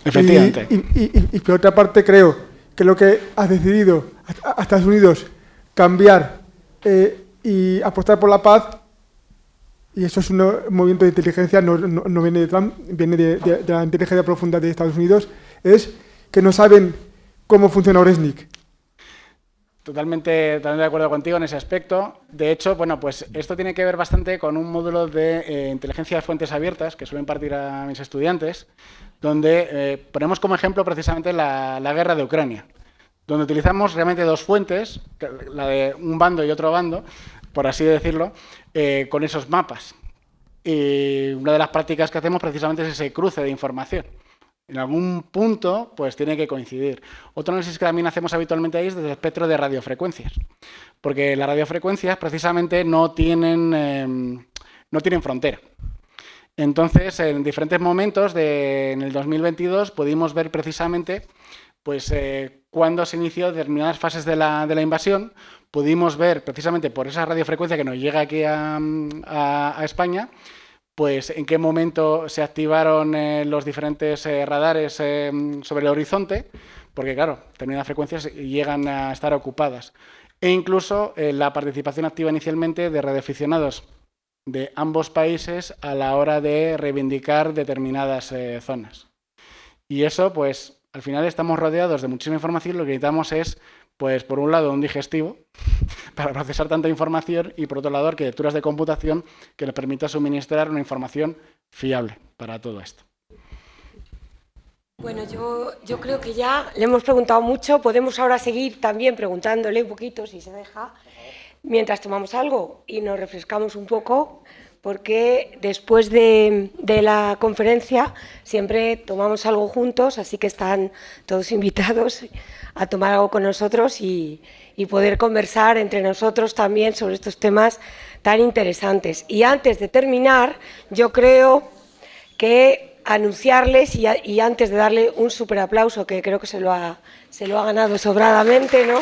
Efectivamente. Y por otra parte creo que lo que ha decidido a Estados Unidos cambiar y apostar por la paz, y eso es un movimiento de inteligencia, no viene de Trump, viene de la inteligencia profunda de Estados Unidos, es que no saben cómo funciona Oresnik. Totalmente de acuerdo contigo en ese aspecto. De hecho, bueno, pues esto tiene que ver bastante con un módulo de inteligencia de fuentes abiertas que suelo impartir a mis estudiantes, donde ponemos como ejemplo precisamente la guerra de Ucrania, donde utilizamos realmente dos fuentes, la de un bando y otro bando, por así decirlo, con esos mapas. Y una de las prácticas que hacemos precisamente es ese cruce de información. En algún punto, pues tiene que coincidir. Otro análisis que también hacemos habitualmente ahí es desde el espectro de radiofrecuencias, porque las radiofrecuencias precisamente no tienen frontera. Entonces, en diferentes momentos en el 2022 pudimos ver precisamente pues, cuando se inició determinadas fases de la invasión. Pudimos ver precisamente por esa radiofrecuencia que nos llega aquí a España, pues en qué momento se activaron los diferentes radares sobre el horizonte, porque claro, determinadas frecuencias llegan a estar ocupadas. E incluso la participación activa inicialmente de radioaficionados de ambos países a la hora de reivindicar determinadas zonas. Y eso, pues, al final estamos rodeados de muchísima información, lo que necesitamos es, pues, por un lado, un digestivo para procesar tanta información y, por otro lado, arquitecturas de computación que nos permita suministrar una información fiable para todo esto. Bueno, yo creo que ya le hemos preguntado mucho. Podemos ahora seguir también preguntándole un poquito, si se deja, mientras tomamos algo y nos refrescamos un poco, porque después de la conferencia siempre tomamos algo juntos, así que están todos invitados a tomar algo con nosotros y poder conversar entre nosotros también sobre estos temas tan interesantes. Y antes de terminar, yo creo que anunciarles, y antes de darle un súper aplauso, que creo que se lo ha ganado sobradamente, ¿no?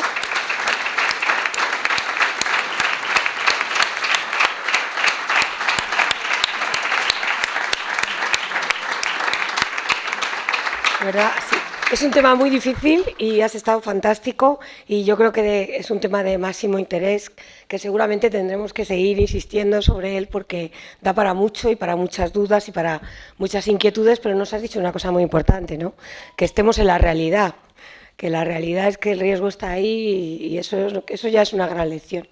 ¿Verdad? Sí. Es un tema muy difícil y has estado fantástico, y yo creo que es un tema de máximo interés que seguramente tendremos que seguir insistiendo sobre él, porque da para mucho y para muchas dudas y para muchas inquietudes. Pero nos has dicho una cosa muy importante, ¿no? Que estemos en la realidad, que la realidad es que el riesgo está ahí y eso ya es una gran lección.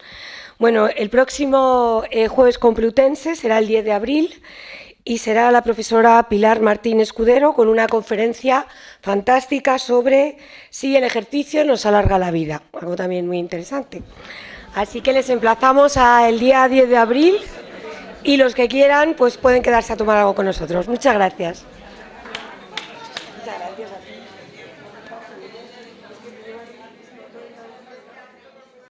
Bueno, el próximo jueves complutense será el 10 de abril y será la profesora Pilar Martín Escudero con una conferencia fantástica sobre si el ejercicio nos alarga la vida, algo también muy interesante. Así que les emplazamos al día 10 de abril y los que quieran pues pueden quedarse a tomar algo con nosotros. Muchas gracias. Muchas gracias a ti.